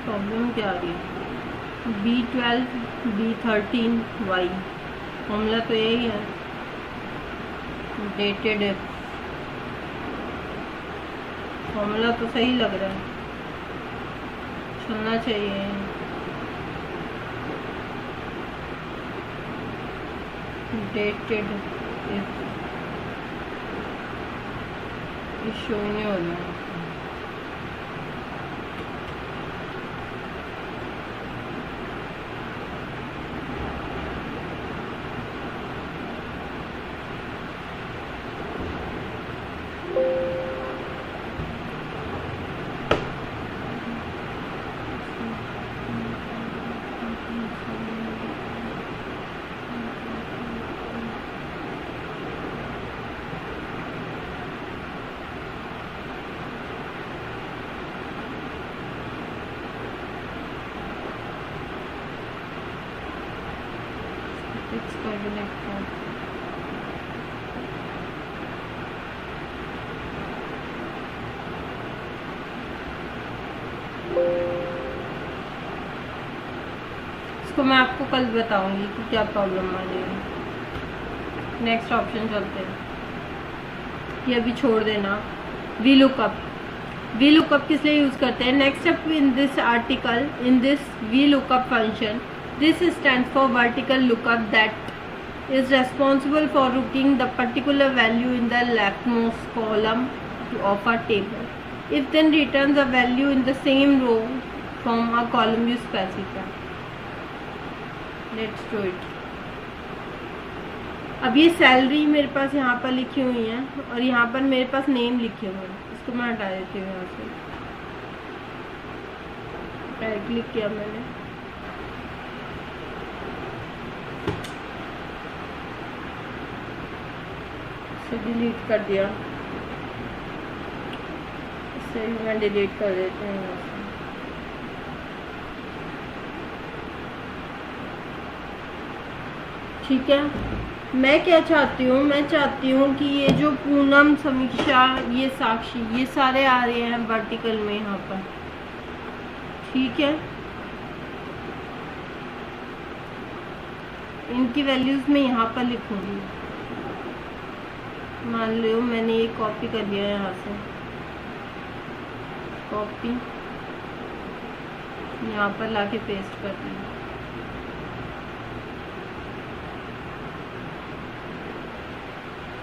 प्रॉब्लम क्या आ रही है? B12 B13 Y फॉर्मूला तो यही है। डेटेड है, फॉर्मूला तो सही लग रहा है, चलना चाहिए। डेटेड शो नहीं हो रहा है। इसको मैं आपको कल बताऊंगी कि क्या प्रॉब्लम आ रही है। नेक्स्ट ऑप्शन चलते हैं, ये अभी छोड़ देना। वी लुकअप, वी लुकअप किस लिए यूज करते हैं? Next up in this article, in this we lookup function, this stands for vertical lookup that is responsible for looking the particular value in the leftmost column of a table. It then returns a value in the same row from a column you specify. Let's do it. अब ये सैलरी मेरे पास यहाँ पर लिखी हुई है और यहाँ पर मेरे पास नेम लिखे हुए हैं। इसको मैं हटा देती हूँ यहाँ से, राइट क्लिक किया मैंने, इसे डिलीट कर दिया, इसे भी मैं डिलीट कर देती हूँ यहाँ से। ठीक है, मैं क्या चाहती हूँ, मैं चाहती हूँ कि ये जो पूनम, समीक्षा, ये साक्षी, ये सारे आ रहे हैं वर्टिकल में यहाँ पर। ठीक है, इनकी वैल्यूज मैं यहाँ पर लिखूंगी। मान लो मैंने ये कॉपी कर लिया यहाँ से, कॉपी यहाँ पर लाके पेस्ट कर दिया।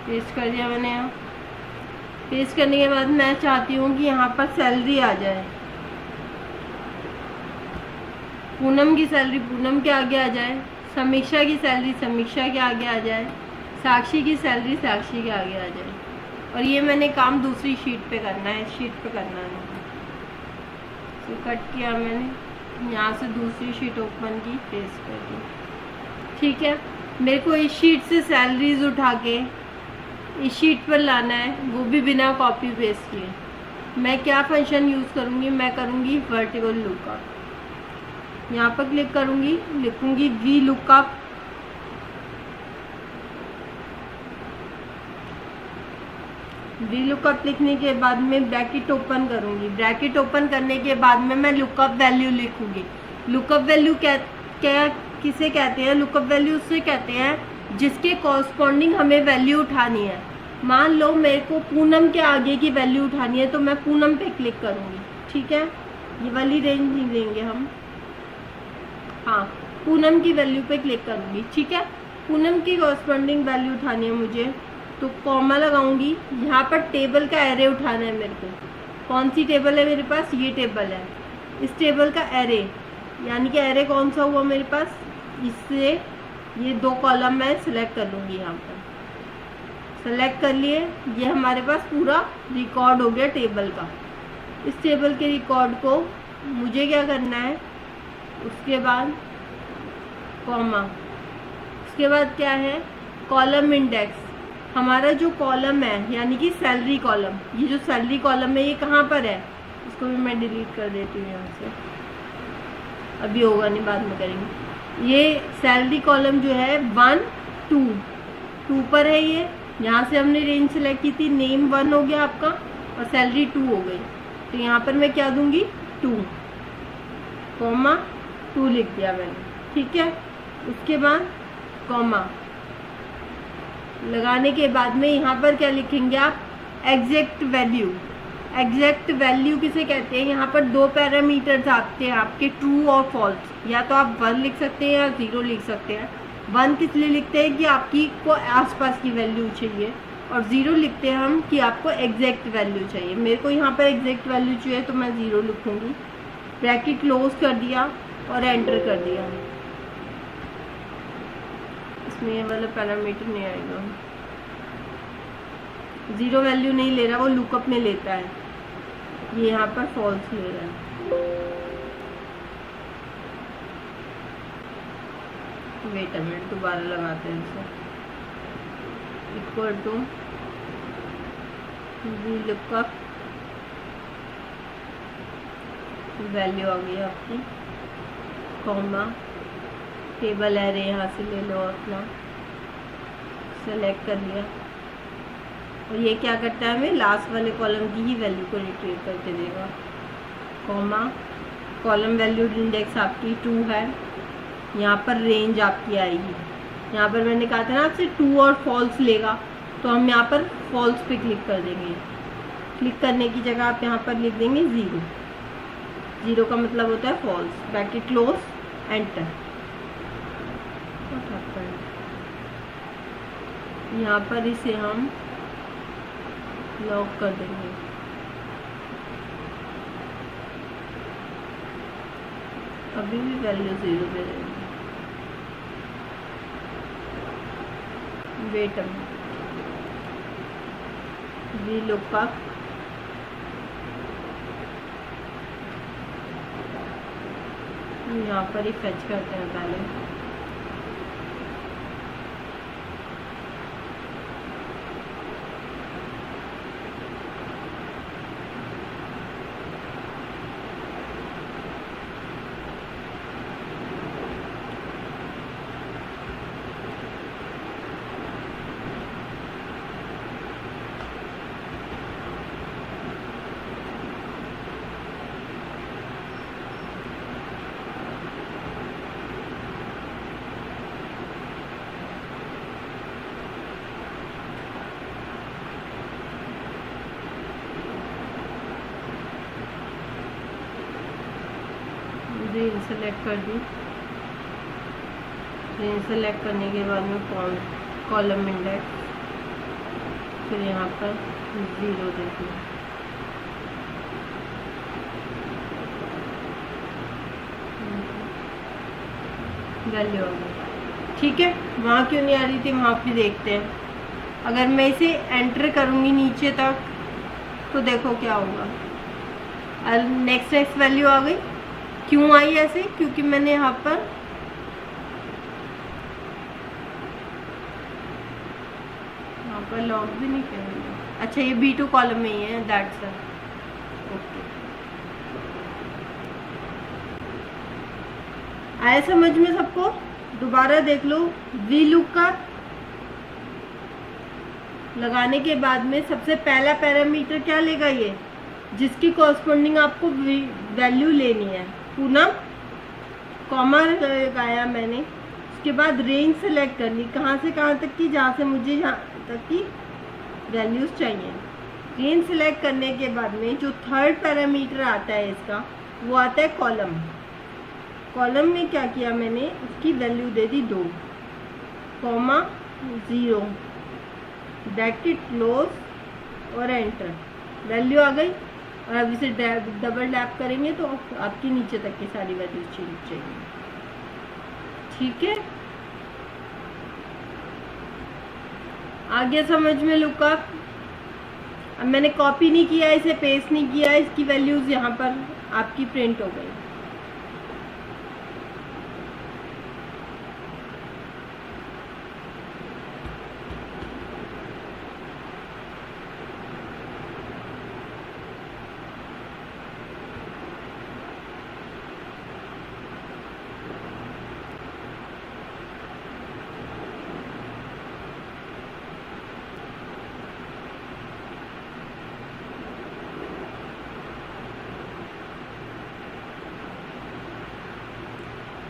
पेस्ट कर दिया मैंने यहाँ। पेस्ट करने के बाद मैं चाहती हूँ कि यहाँ पर सैलरी आ जाए, पूनम की सैलरी पूनम के आगे आ जाए, समीक्षा की सैलरी समीक्षा के आगे आ जाए, साक्षी की सैलरी साक्षी के आगे आ जाए। और ये मैंने काम दूसरी शीट पे करना है, शीट पे करना है। तो कट किया मैंने, यहाँ से दूसरी शीट ओपन की, पेस्ट कर दी। ठीक है, मेरे को इस शीट से सैलरीज उठा के इस शीट पर लाना है, वो भी बिना कॉपी पेस्ट किए। मैं क्या फंक्शन यूज़ करूँगी, मैं करूँगी वर्टिकल लुकअप। यहाँ पर क्लिक करूँगी, लिखूँगी वी लुकअप, वी लुकअप लिखने के बाद में ब्रैकेट ओपन करूँगी। ब्रैकेट ओपन करने के बाद में मैं लुकअप वैल्यू लिखूँगी। लुकअप वैल्यू क्या किसे कहते हैं? लुकअप वैल्यू उससे कहते हैं जिसके कॉरस्पॉन्डिंग हमें वैल्यू उठानी है। मान लो मेरे को पूनम के आगे की वैल्यू उठानी है, तो मैं पूनम पे क्लिक करूँगी। ठीक है, ये वाली रेंज नहीं देंगे हम, हाँ पूनम की वैल्यू पे क्लिक करूँगी। ठीक है, पूनम की कॉरस्पॉन्डिंग वैल्यू उठानी है मुझे, तो कॉमा लगाऊंगी। यहाँ पर टेबल का एरे उठाना है मेरे को। कौन सी टेबल है मेरे पास? ये टेबल है। इस टेबल का एरे, यानी कि एरे कौन सा हुआ मेरे पास, इससे ये दो कॉलम मैं सिलेक्ट कर लूँगी। यहाँ पर सेलेक्ट कर लिए, ये हमारे पास पूरा रिकॉर्ड हो गया टेबल का। इस टेबल के रिकॉर्ड को मुझे क्या करना है, उसके बाद कॉमा, उसके बाद क्या है, कॉलम इंडेक्स। हमारा जो कॉलम है यानी कि सैलरी कॉलम, ये जो सैलरी कॉलम है ये कहाँ पर है, इसको भी मैं डिलीट कर देती हूँ यहाँ से, अभी होगा नहीं, बाद में करेंगे। ये सैलरी कॉलम जो है 1 2 पर है। ये यहाँ से हमने रेंज सेलेक्ट की थी, नेम 1 हो गया आपका और सैलरी 2 हो गई। तो यहाँ पर मैं क्या दूंगी, 2 कॉमा 2 लिख दिया मैंने। ठीक है, उसके बाद कॉमा लगाने के बाद में यहाँ पर क्या लिखेंगे आप, एग्जैक्ट वैल्यू। एग्जैक्ट वैल्यू किसे कहते हैं, यहाँ पर दो पैरामीटर्स आते हैं आपके, ट्रू और फॉल्स। या तो आप 1 लिख सकते हैं या 0 लिख सकते हैं। 1 किस लिए लिखते हैं कि आपकी को आसपास की वैल्यू चाहिए, और 0 लिखते हैं हम कि आपको एग्जैक्ट वैल्यू चाहिए। मेरे को यहाँ पर एग्जैक्ट वैल्यू चाहिए तो मैं 0 लिखूँगी। ब्रैकेट क्लोज कर दिया और एंटर कर दिया। इसमें ये वाला पैरामीटर नहीं आएगा, 0 वैल्यू नहीं ले रहा, वो लुकअप में लेता है। ये यहाँ पर फॉल्स ले रहा है। वेट अ मिनट, दोबारा लगाते हैं इसे। इक्वल टू लुकअप, वैल्यू आ गई आपकी, कॉमा, टेबल एरे यहाँ से ले लो अपना, सेलेक्ट कर लिया। और ये क्या करता है, हमें लास्ट वाले कॉलम की ही वैल्यू को रिट्रीव करके देगा। कॉमा, कॉलम वैल्यू इंडेक्स आपकी 2 है। यहाँ पर रेंज आपकी आएगी। यहाँ पर मैंने कहा था ना आपसे 2 और फॉल्स लेगा, तो हम यहाँ पर फॉल्स पे क्लिक कर देंगे। क्लिक करने की जगह आप यहाँ पर लिख देंगे 0। 0 का मतलब होता है फॉल्स। Bracket close, enter. यहाँ पर इसे हम लॉक कर देंगे। अभी भी वैल्यू 0 पे रहेगी। Wait a minute, V lookup, यहाँ पर ही फेच करते हैं पहले। रेंज सेलेक्ट कर दी। रेंज सेलेक्ट करने के बाद में कॉलम इंडेक्स, फिर यहाँ पर 0 दे दिया। वैल्यू आ गई। ठीक है, वहाँ क्यों नहीं आ रही थी वहाँ भी देखते हैं। अगर मैं इसे एंटर करूँगी नीचे तक तो देखो क्या होगा। नेक्स्ट वैल्यू आ गई। क्यों आई ऐसे? क्योंकि मैंने यहाँ पर लॉग भी नहीं किया मैंने। अच्छा, ये B2 कॉलम में ही है, दैट्स ओके। आया समझ में सबको? दोबारा देख लो। वी लुकअप लगाने के बाद में सबसे पहला पैरामीटर क्या लेगा? ये जिसकी कॉरस्पॉन्डिंग आपको वैल्यू लेनी है। पूनम, कॉमा लगाया मैंने। उसके बाद रेंज सेलेक्ट करनी, कहाँ से कहाँ तक की, जहाँ से मुझे यहाँ तक की वैल्यूज चाहिए। रेंज सेलेक्ट करने के बाद में जो थर्ड पैरामीटर आता है इसका, वो आता है कॉलम। कॉलम में क्या किया मैंने? उसकी वैल्यू दे दी 2, कॉमा 0, ब्रैकेट क्लोज और एंटर। वैल्यू आ गई। और अब इसे डबल टैप करेंगे तो आपकी नीचे तक की सारी वैल्यूज चेंज चाहिए। ठीक है, आगे समझ में लुकअप। अब मैंने कॉपी नहीं किया, इसे पेस्ट नहीं किया, इसकी वैल्यूज यहाँ पर आपकी प्रिंट हो गई।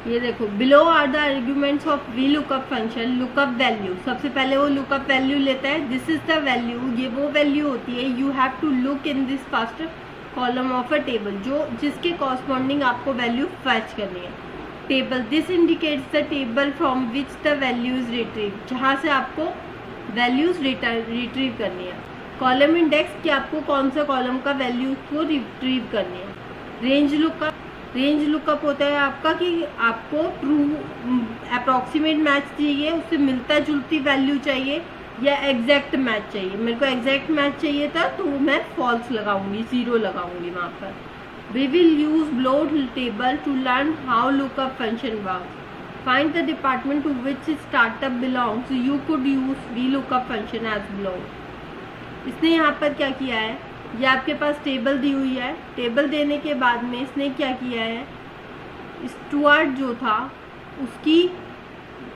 ये देखो, below are the arguments of V lookup function. Lookup value, सबसे पहले वो लुकअप वैल्यू लेता है। दिस इज द वैल्यू, ये वो वैल्यू होती है। You have to look in this first column of a table, जो जिसके कॉरस्पॉन्डिंग आपको वैल्यू फैच करनी है। Table, this indicates the table from which the value is retrieve, जहाँ से आपको वैल्यूज रिट्रीव करनी है। कॉलम इंडेक्स, कि आपको कौन सा कॉलम का वैल्यू को रिट्रीव करनी है। रेंज लुकअप, रेंज लुकअप होता है आपका कि आपको ट्रू अप्रॉक्सीमेट मैच चाहिए, उससे मिलता जुलती वैल्यू चाहिए, या एग्जैक्ट मैच चाहिए। मेरे को एग्जैक्ट मैच चाहिए था तो मैं फॉल्स लगाऊंगी, 0 लगाऊंगी वहाँ पर। We will use below table to learn how lookup function works. Find the department to which startup belongs, you could use V lookup function as below. इसने यहाँ पर क्या किया है, ये आपके पास टेबल दी हुई है। टेबल देने के बाद में इसने क्या किया है, स्टुअर्ट जो था उसकी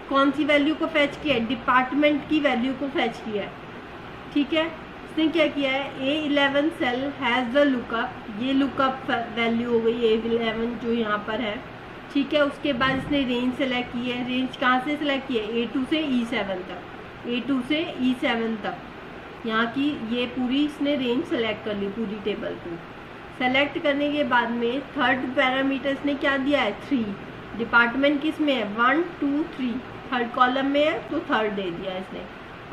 कौन सी वैल्यू को फैच किया है? डिपार्टमेंट की वैल्यू को फैच किया है। ठीक है, इसने क्या किया है, A11 cell has the lookup, ये लुकअप वैल्यू हो गई A11 जो यहाँ पर है। ठीक है, उसके बाद इसने रेंज सेलेक्ट की है। रेंज कहाँ से सेलेक्ट की है? A2 से E7 तक, A2 से E7 तक यहाँ की ये पूरी इसने रेंज सेलेक्ट कर ली, पूरी टेबल को सेलेक्ट करने के बाद में थर्ड पैरामीटर इसने क्या दिया है? 3। डिपार्टमेंट किस में है? 1 2 3, थर्ड कॉलम में है तो थर्ड दे दिया इसने,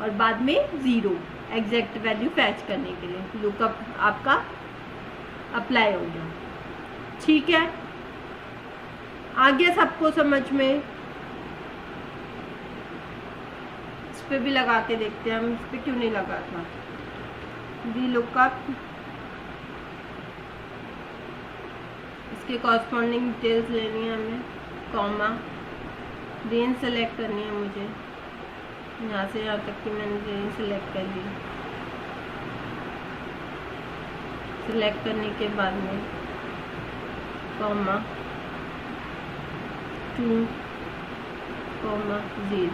और बाद में 0 एग्जैक्ट वैल्यू फैच करने के लिए लुकअप आपका अप्लाई हो गया। ठीक है, आगे सबको समझ में? इस पे भी लगा के देखते हैं हम, इस पे क्यों नहीं लगा था। वी लुकअप, इसके कॉरस्पॉन्डिंग डिटेल्स लेनी है हमें, कॉमा, रेंज सेलेक्ट करनी है मुझे, यहाँ से यहाँ तक की मैंने रेंज सेलेक्ट कर ली। सेलेक्ट करने के बाद में कॉमा 2, 0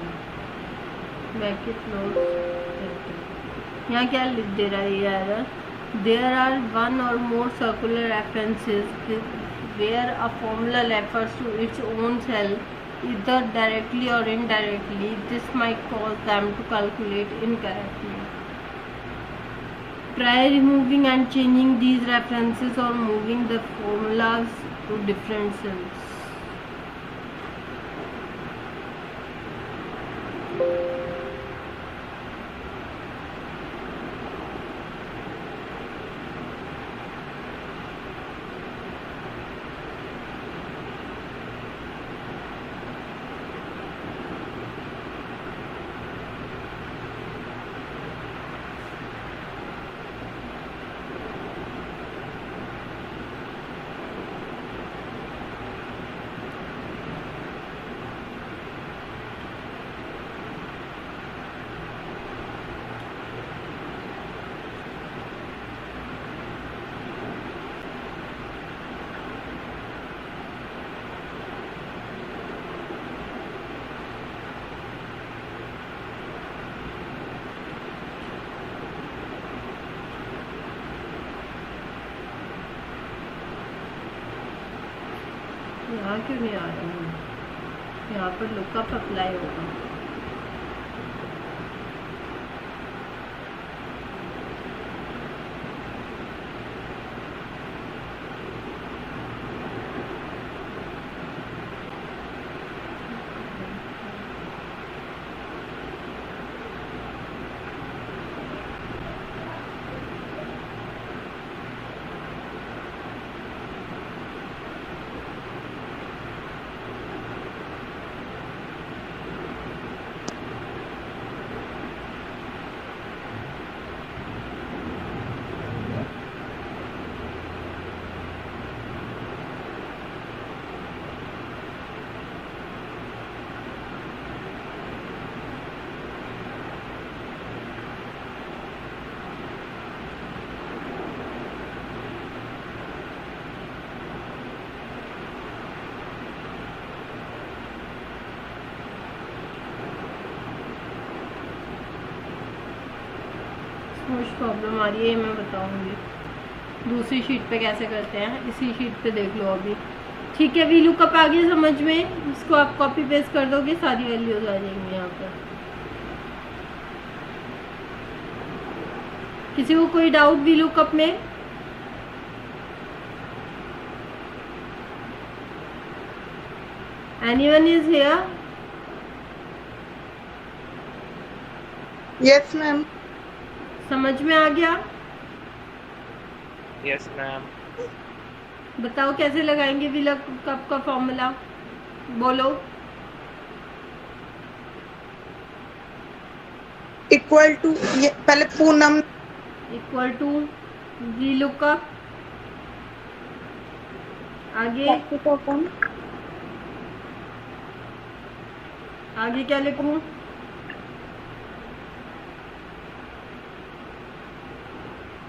ब्रैकेट क्लोज। यहाँ क्या लिख दे रहा है यार, there are one or more circular references where a formula refers to its own cell either directly or indirectly. This might cause them to calculate incorrectly. Try removing and changing these references or moving the formulas to different cells. यहाँ क्यों नहीं आ रहा है? यहाँ पर लुकअप अप्लाई होगा। कुछ प्रॉब्लम आ रही है, मैं बताऊंगी दूसरी शीट पे कैसे करते हैं, इसी शीट पे देख लो अभी। ठीक है, वी लुकअप आ गया समझ में, इसको आप कॉपी पेस्ट कर दोगे, सारी वैल्यूज आ जाएंगी यहाँ पर। किसी को कोई डाउट वी लुकअप में? Anyone is here? Yes ma'am. समझ में आ गया? Yes ma'am. बताओ कैसे लगाएंगे वी लुकअप का फॉर्मूला, बोलो। इक्वल टू, ये पहले Poonam, equal to V lookup, आगे आगे क्या लिखूं?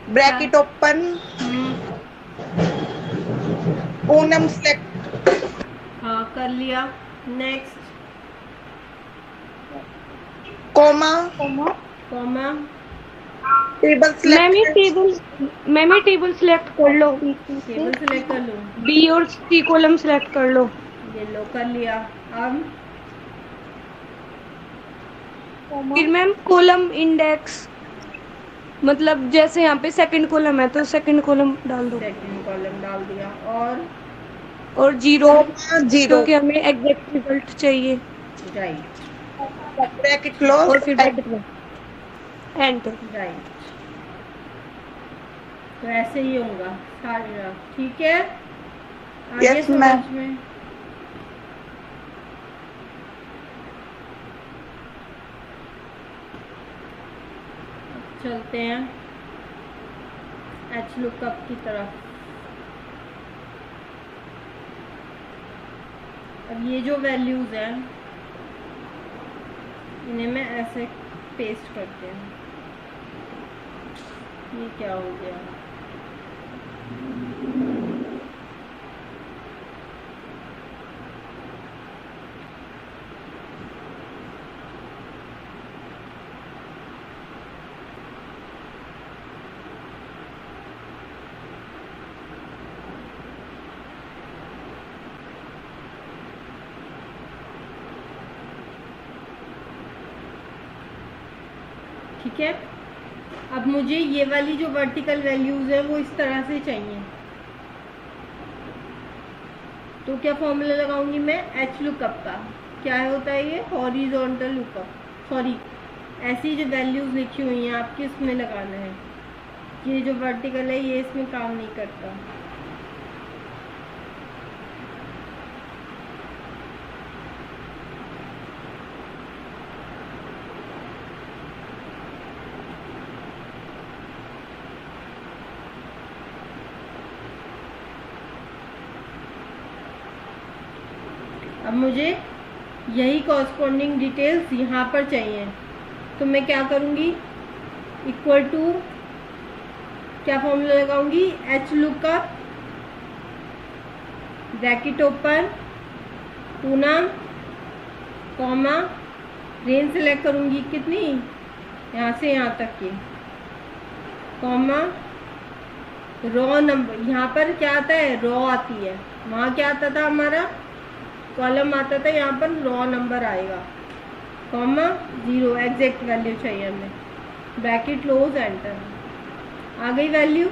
Bracket open, Poonam select. हाँ कर लिया। Next comma, comma, table select. Ma'am table select कर लो, टेबल सेलेक्ट कर लो, बी और सी कॉलम सेलेक्ट कर लो। ये लो कर लिया। अब फिर मैम कॉलम इंडेक्स, मतलब जैसे यहाँ पे सेकंड कॉलम है तो सेकंड कॉलम डाल दो, सेकंड कॉलम डाल दिया। और जीरो, जीरो, क्योंकि हमें एग्जैक्ट रिजल्ट चाहिए। राइट, ब्रैकेट क्लोज, और फिर ब्रैकेट में एंटर। राइट, तो ऐसे ही होगा सारा। ठीक है, आगे Yes, ma'am. समझ में? चलते हैं एच लुकअप की तरफ। अब ये जो वैल्यूज़ हैं इन्हें मैं ऐसे पेस्ट करते हैं। ये क्या हो गया? ठीक है, अब मुझे ये वाली जो वर्टिकल वैल्यूज़ है वो इस तरह से चाहिए। तो क्या फॉर्मूला लगाऊंगी मैं? एच लुकअप का। क्या होता है ये? Horizontal lookup. सॉरी, ऐसी जो वैल्यूज़ लिखी हुई हैं आपके इसमें लगाना है। ये जो वर्टिकल है ये इसमें काम नहीं करता। अब मुझे यही कॉरस्पॉन्डिंग डिटेल्स यहाँ पर चाहिए। तो मैं क्या करूँगी? इक्वल टू क्या फॉर्मूला लगाऊंगी? H lookup bracket open Poonam comma range select करूँगी कितनी, यहाँ से यहाँ तक की, कॉमा रॉ नंबर। यहाँ पर क्या आता है? रॉ आती है। वहाँ क्या आता था? हमारा कॉलम आता था, यहाँ पर रॉ नंबर आएगा, कॉमा 0 एग्जैक्ट वैल्यू चाहिए हमें, ब्रैकेट क्लोज एंटर। आ गई वैल्यू,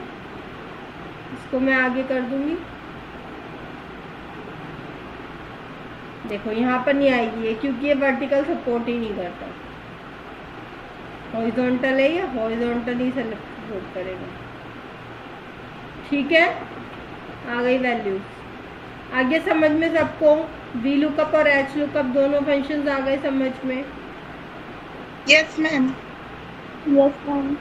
इसको मैं आगे कर दूंगी। देखो यहाँ पर नहीं आएगी ये, क्योंकि ये वर्टिकल सपोर्ट ही नहीं करता। हॉरिजॉन्टल है, ये हॉरिजॉन्टल ही सपोर्ट करेगा। ठीक है, आ गई वैल्यू। आगे समझ में सबको? वी लुकअप और एच लुकअप दोनों फंक्शंस आ गए समझ में? Yes ma'am. Yes ma'am.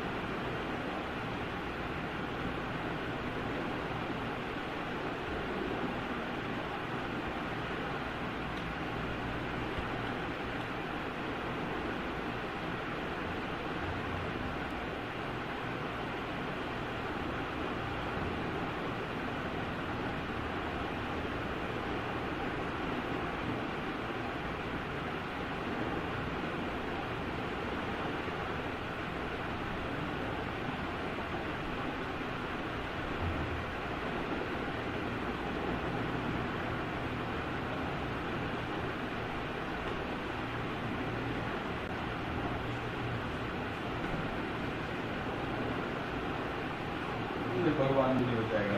भगवान भी नहीं बचाएगा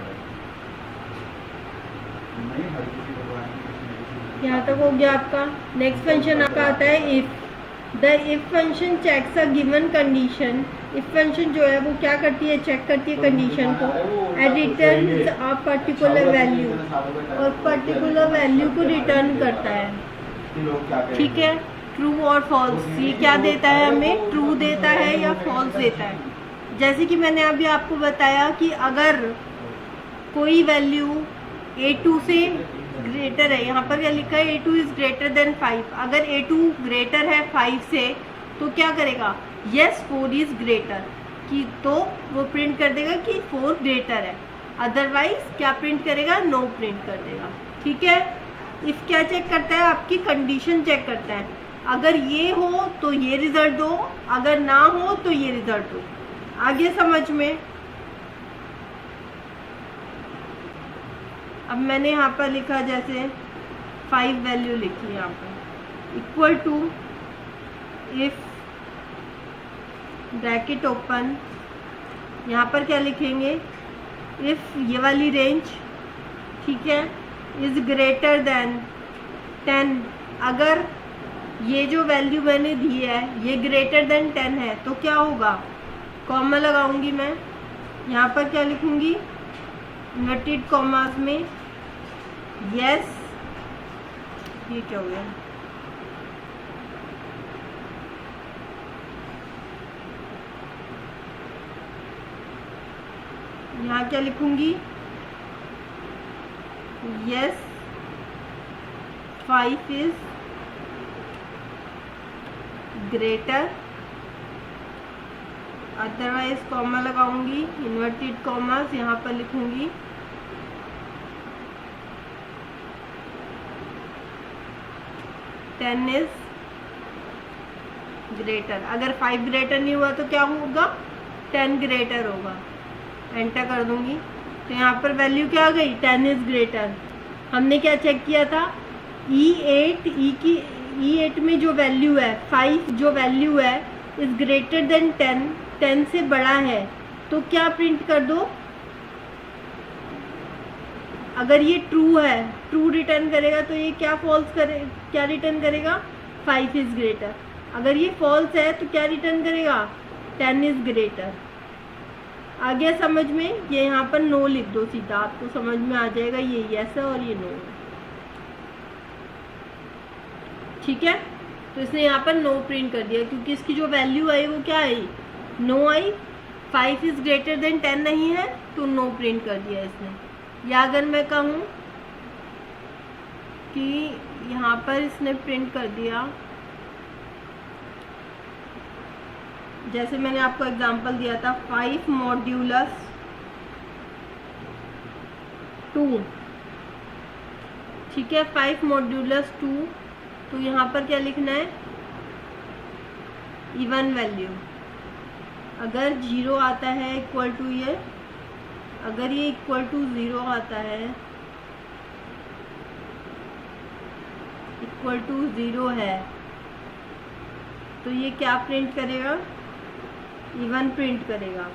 नहीं, हर किसी भगवान की किसी न किसी यहाँ तक हो गया आपका। नेक्स्ट फंक्शन आपका आता है if. The if function checks a given condition. If function जो है वो क्या करती है? चेक करती है कंडीशन को, and returns a particular value, और पर्टिकुलर वैल्यू को रिटर्न करता है। ठीक है, ट्रू और फॉल्स। ये क्या देता है हमें? ट्रू देता है या फॉल्स देता है। जैसे कि मैंने अभी आपको बताया कि अगर कोई वैल्यू a2 से ग्रेटर है, यहाँ पर क्या लिखा है? a2 is greater then 5। अगर a2 ग्रेटर है 5 से तो क्या करेगा? यस 4 इज ग्रेटर कि, तो वो प्रिंट कर देगा कि 4 ग्रेटर है। अदरवाइज क्या प्रिंट करेगा? नो प्रिंट कर देगा। ठीक है, इफ क्या चेक करता है? आपकी कंडीशन चेक करता है। अगर ये हो तो ये रिजल्ट दो, अगर ना हो तो ये रिजल्ट दो। आगे समझ में? अब मैंने यहाँ पर लिखा जैसे 5 वैल्यू लिखी यहाँ पर, equal to if bracket open, यहाँ पर क्या लिखेंगे? इफ ये वाली रेंज, ठीक है, इज ग्रेटर देन 10। अगर ये जो वैल्यू मैंने दी है ये ग्रेटर देन 10 है तो क्या होगा? कॉमा लगाऊंगी मैं, यहाँ पर क्या लिखूंगी? इन्वर्टेड कॉमास में यस। ये क्या हो गया? यहाँ क्या लिखूंगी? Yes 5 is greater, otherwise comma लगाऊंगी, इन्वर्टेड कॉमास यहाँ पर लिखूंगी, टेन इज ग्रेटर। अगर 5 ग्रेटर नहीं हुआ तो क्या होगा, 10 ग्रेटर होगा। एंटर कर दूंगी तो यहाँ पर वैल्यू क्या आ गई, 10 इज ग्रेटर। हमने क्या चेक किया था, E8 में जो वैल्यू है 5, जो वैल्यू है इज ग्रेटर देन 10, 10 से बड़ा है, तो क्या प्रिंट कर दो, अगर ये ट्रू है, ट्रू रिटर्न करेगा तो ये क्या फॉल्स करे, क्या रिटर्न करेगा, 5 इज ग्रेटर। अगर ये फॉल्स है तो क्या रिटर्न करेगा, 10 इज ग्रेटर। आ गया समझ में, ये यहाँ पर नो लिख दो सीधा, आपको समझ में आ जाएगा ये यस है और ये नो है। ठीक है, तो इसने यहाँ पर नो प्रिंट कर दिया क्योंकि इसकी जो वैल्यू आई वो क्या आई, नो आई। 5 इज ग्रेटर देन 10 नहीं है तो नो प्रिंट कर दिया इसने। या अगर मैं कहूँ कि यहाँ पर इसने प्रिंट कर दिया, जैसे मैंने आपको एग्जांपल दिया था 5 मॉड्यूलस 2, ठीक है, 5 मॉड्यूलस 2, तो यहाँ पर क्या लिखना है, इवन वैल्यू। अगर 0 आता है इक्वल टू ये, अगर ये इक्वल टू 0 आता है, इक्वल टू 0 है, तो ये क्या प्रिंट करेगा, इवन प्रिंट करेगा।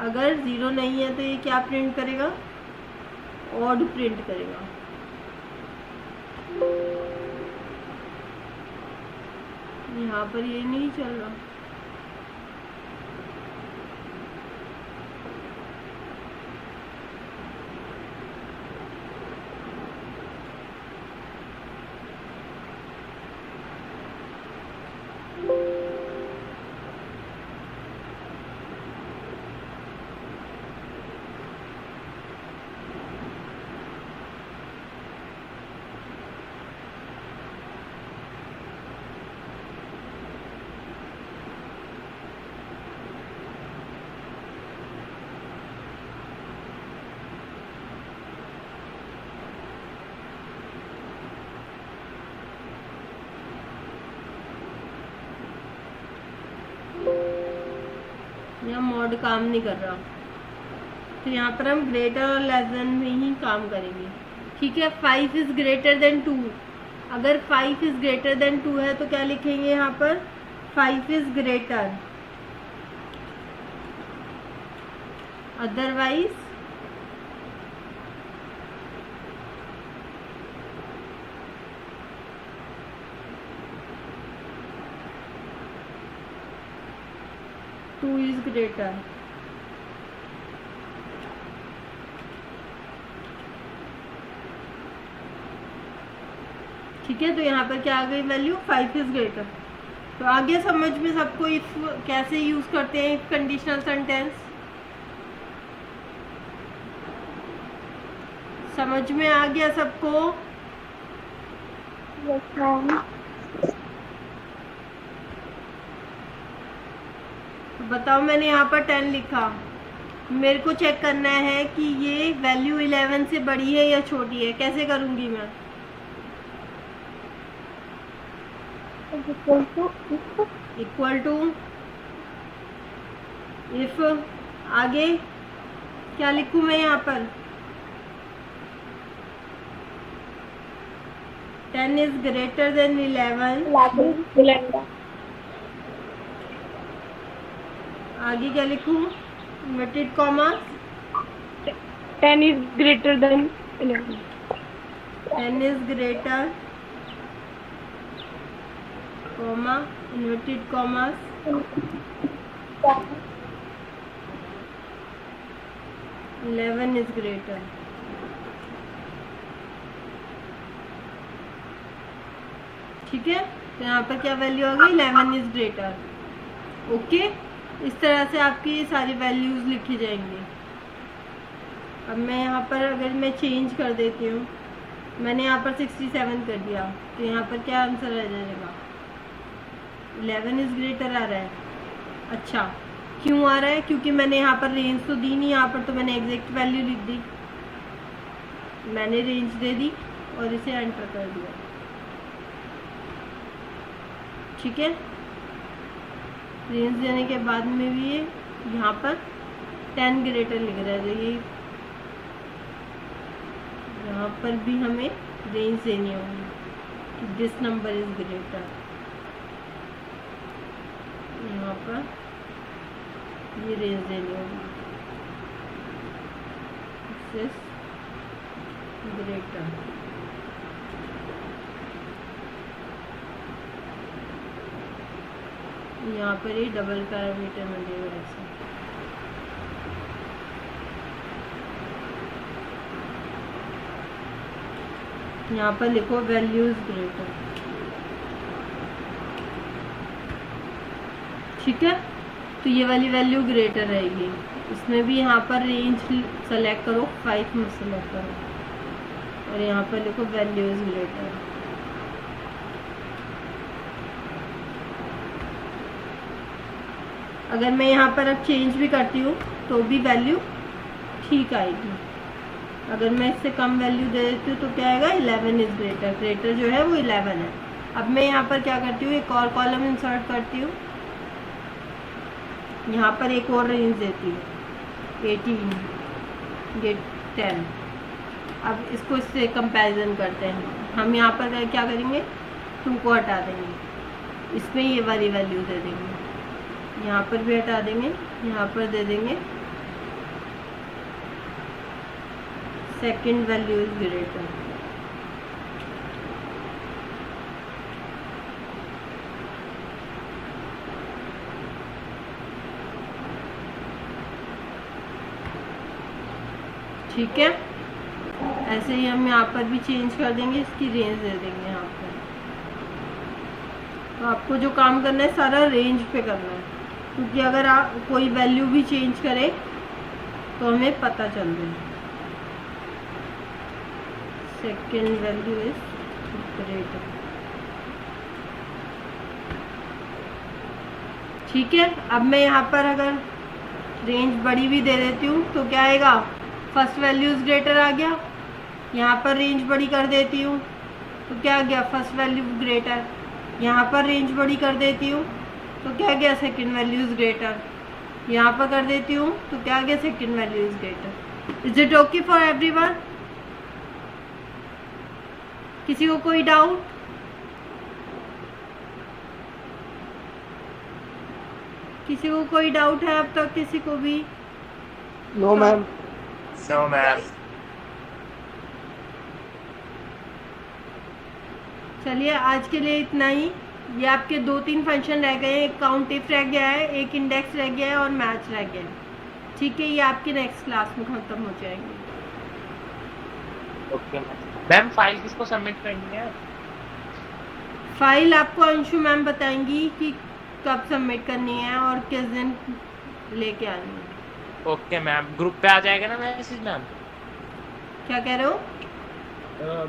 अगर 0 नहीं है तो ये क्या प्रिंट करेगा, ऑड प्रिंट करेगा। यहाँ पर ये नहीं चल रहा, यहाँ मॉड काम नहीं कर रहा, तो यहाँ पर हम ग्रेटर और लेस देन में ही काम करेंगे। ठीक है, 5 इज ग्रेटर देन 2, अगर 5 इज ग्रेटर देन 2 है तो क्या लिखेंगे यहाँ पर, 5 is greater, otherwise two is greater. ठीक है, तो यहाँ पर क्या आ गई वैल्यू, 5 इज ग्रेटर। तो आगे समझ में सबको इफ कैसे यूज करते हैं, इफ कंडीशनल सेंटेंस समझ में आ गया सबको। तो बताओ, मैंने यहाँ पर 10 लिखा, मेरे को चेक करना है कि ये वैल्यू 11 से बड़ी है या छोटी है, कैसे करूँगी मैं, इक्वल टू इफ, आगे क्या लिखूं मैं यहाँ पर, 10 इज ग्रेटर देन 11, आगे क्या लिखूं, inverted comma, 10 is greater then 11, 10 is greater comma, inverted commas, 11 is greater. ठीक है, तो यहाँ पर क्या वैल्यू आ गई, 11 इज ग्रेटर। ओके, इस तरह से आपकी ये सारी वैल्यूज लिखी जाएंगी। अब मैं यहाँ पर अगर मैं चेंज कर देती हूँ मैंने यहाँ पर 67 कर दिया, तो यहाँ पर क्या आंसर आ जाएगा? 11 इज ग्रेटर आ रहा है। अच्छा, क्यों आ रहा है? क्योंकि मैंने यहाँ पर रेंज तो दी नहीं, यहाँ पर तो मैंने एग्जैक्ट वैल्यू लिख दी, मैंने रेंज दे दी और इसे एंटर कर दिया। ठीक है, रेंज देने के बाद में भी ये यहाँ पर 10 ग्रेटर लिख रहा है, तो ये यहाँ पर भी हमें रेंज देनी होगी कि दिस नंबर इज ग्रेटर। यहाँ पर ये रेंज देनी होगी, दिस इज ग्रेटर। यहाँ पर ये डबल पैरामीटर मिलेगा ऐसा। यहाँ पर लिखो वैल्यूज ग्रेटर। ठीक है, तो ये वाली वैल्यू ग्रेटर रहेगी। इसमें भी यहाँ पर रेंज सेलेक्ट करो, 5 में सेलेक्ट करो और यहाँ पर लिखो वैल्यूज ग्रेटर। अगर मैं यहाँ पर अब चेंज भी करती हूँ तो भी वैल्यू ठीक आएगी। अगर मैं इससे कम वैल्यू दे देती हूँ तो क्या आएगा? 11 इज ग्रेटर। ग्रेटर जो है वो 11 है। अब मैं यहाँ पर क्या करती हूँ, एक और कॉलम इंसर्ट करती हूँ, यहाँ पर एक और रेंज देती हूँ 18 ये 10। अब इसको इससे कंपैरिजन करते हैं। हम यहाँ पर क्या करेंगे, 2 को हटा देंगे, इसमें ये वाली वैल्यू दे देंगे, यहाँ पर भी हटा देंगे, यहाँ पर दे देंगे सेकंड वैल्यू इज ग्रेटर। ठीक है, ऐसे ही हम यहाँ पर भी चेंज कर देंगे, इसकी रेंज दे देंगे यहाँ पर। तो आपको जो काम करना है सारा रेंज पे करना है, क्योंकि अगर आप कोई वैल्यू भी चेंज करें तो हमें पता चल जाए। Second value is greater. ठीक है, अब मैं यहाँ पर अगर रेंज बड़ी भी दे देती हूँ तो क्या आएगा? फर्स्ट वैल्यू इज ग्रेटर आ गया। यहाँ पर रेंज बड़ी कर देती हूँ तो क्या आ गया? First value greater. यहाँ पर रेंज बड़ी कर देती हूँ तो क्या गया? Second value is greater. यहाँ पर कर देती हूँ तो क्या गया? Second value is greater. Is it okay for everyone? किसी को कोई डाउट? किसी को कोई डाउट है अब तक? किसी को भी? No ma'am. No ma'am. चलिए, आज के लिए इतना ही। ये आपके 2-3 फंक्शन रह गए हैं, एक काउंट इफ रह गया है, एक इंडेक्स रह गया है और मैच रह गया है। ठीक है, ये आपकी नेक्स्ट क्लास में खत्म हो जाएंगे। ओके मैम, फाइल किसको सबमिट करनी है? फाइल आपको अंशु मैम बताएंगी कि कब सबमिट करनी है और किस दिन लेके आनी है। ओके मैम, ग्रुप पे आ जाएगा ना मैसेज मैम? क्या कह रहे हो?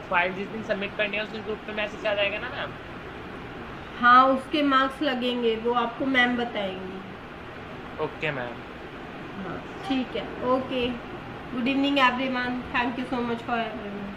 फाइल जिस दिन सबमिट करनी है उस दिन ग्रुप पे मैसेज आ जाएगा ना मैम? हाँ, उसके मार्क्स लगेंगे, वो आपको मैम बताएंगी। Okay ma'am. हाँ, ठीक है, okay. Good evening everyone, thank you so much for everyone.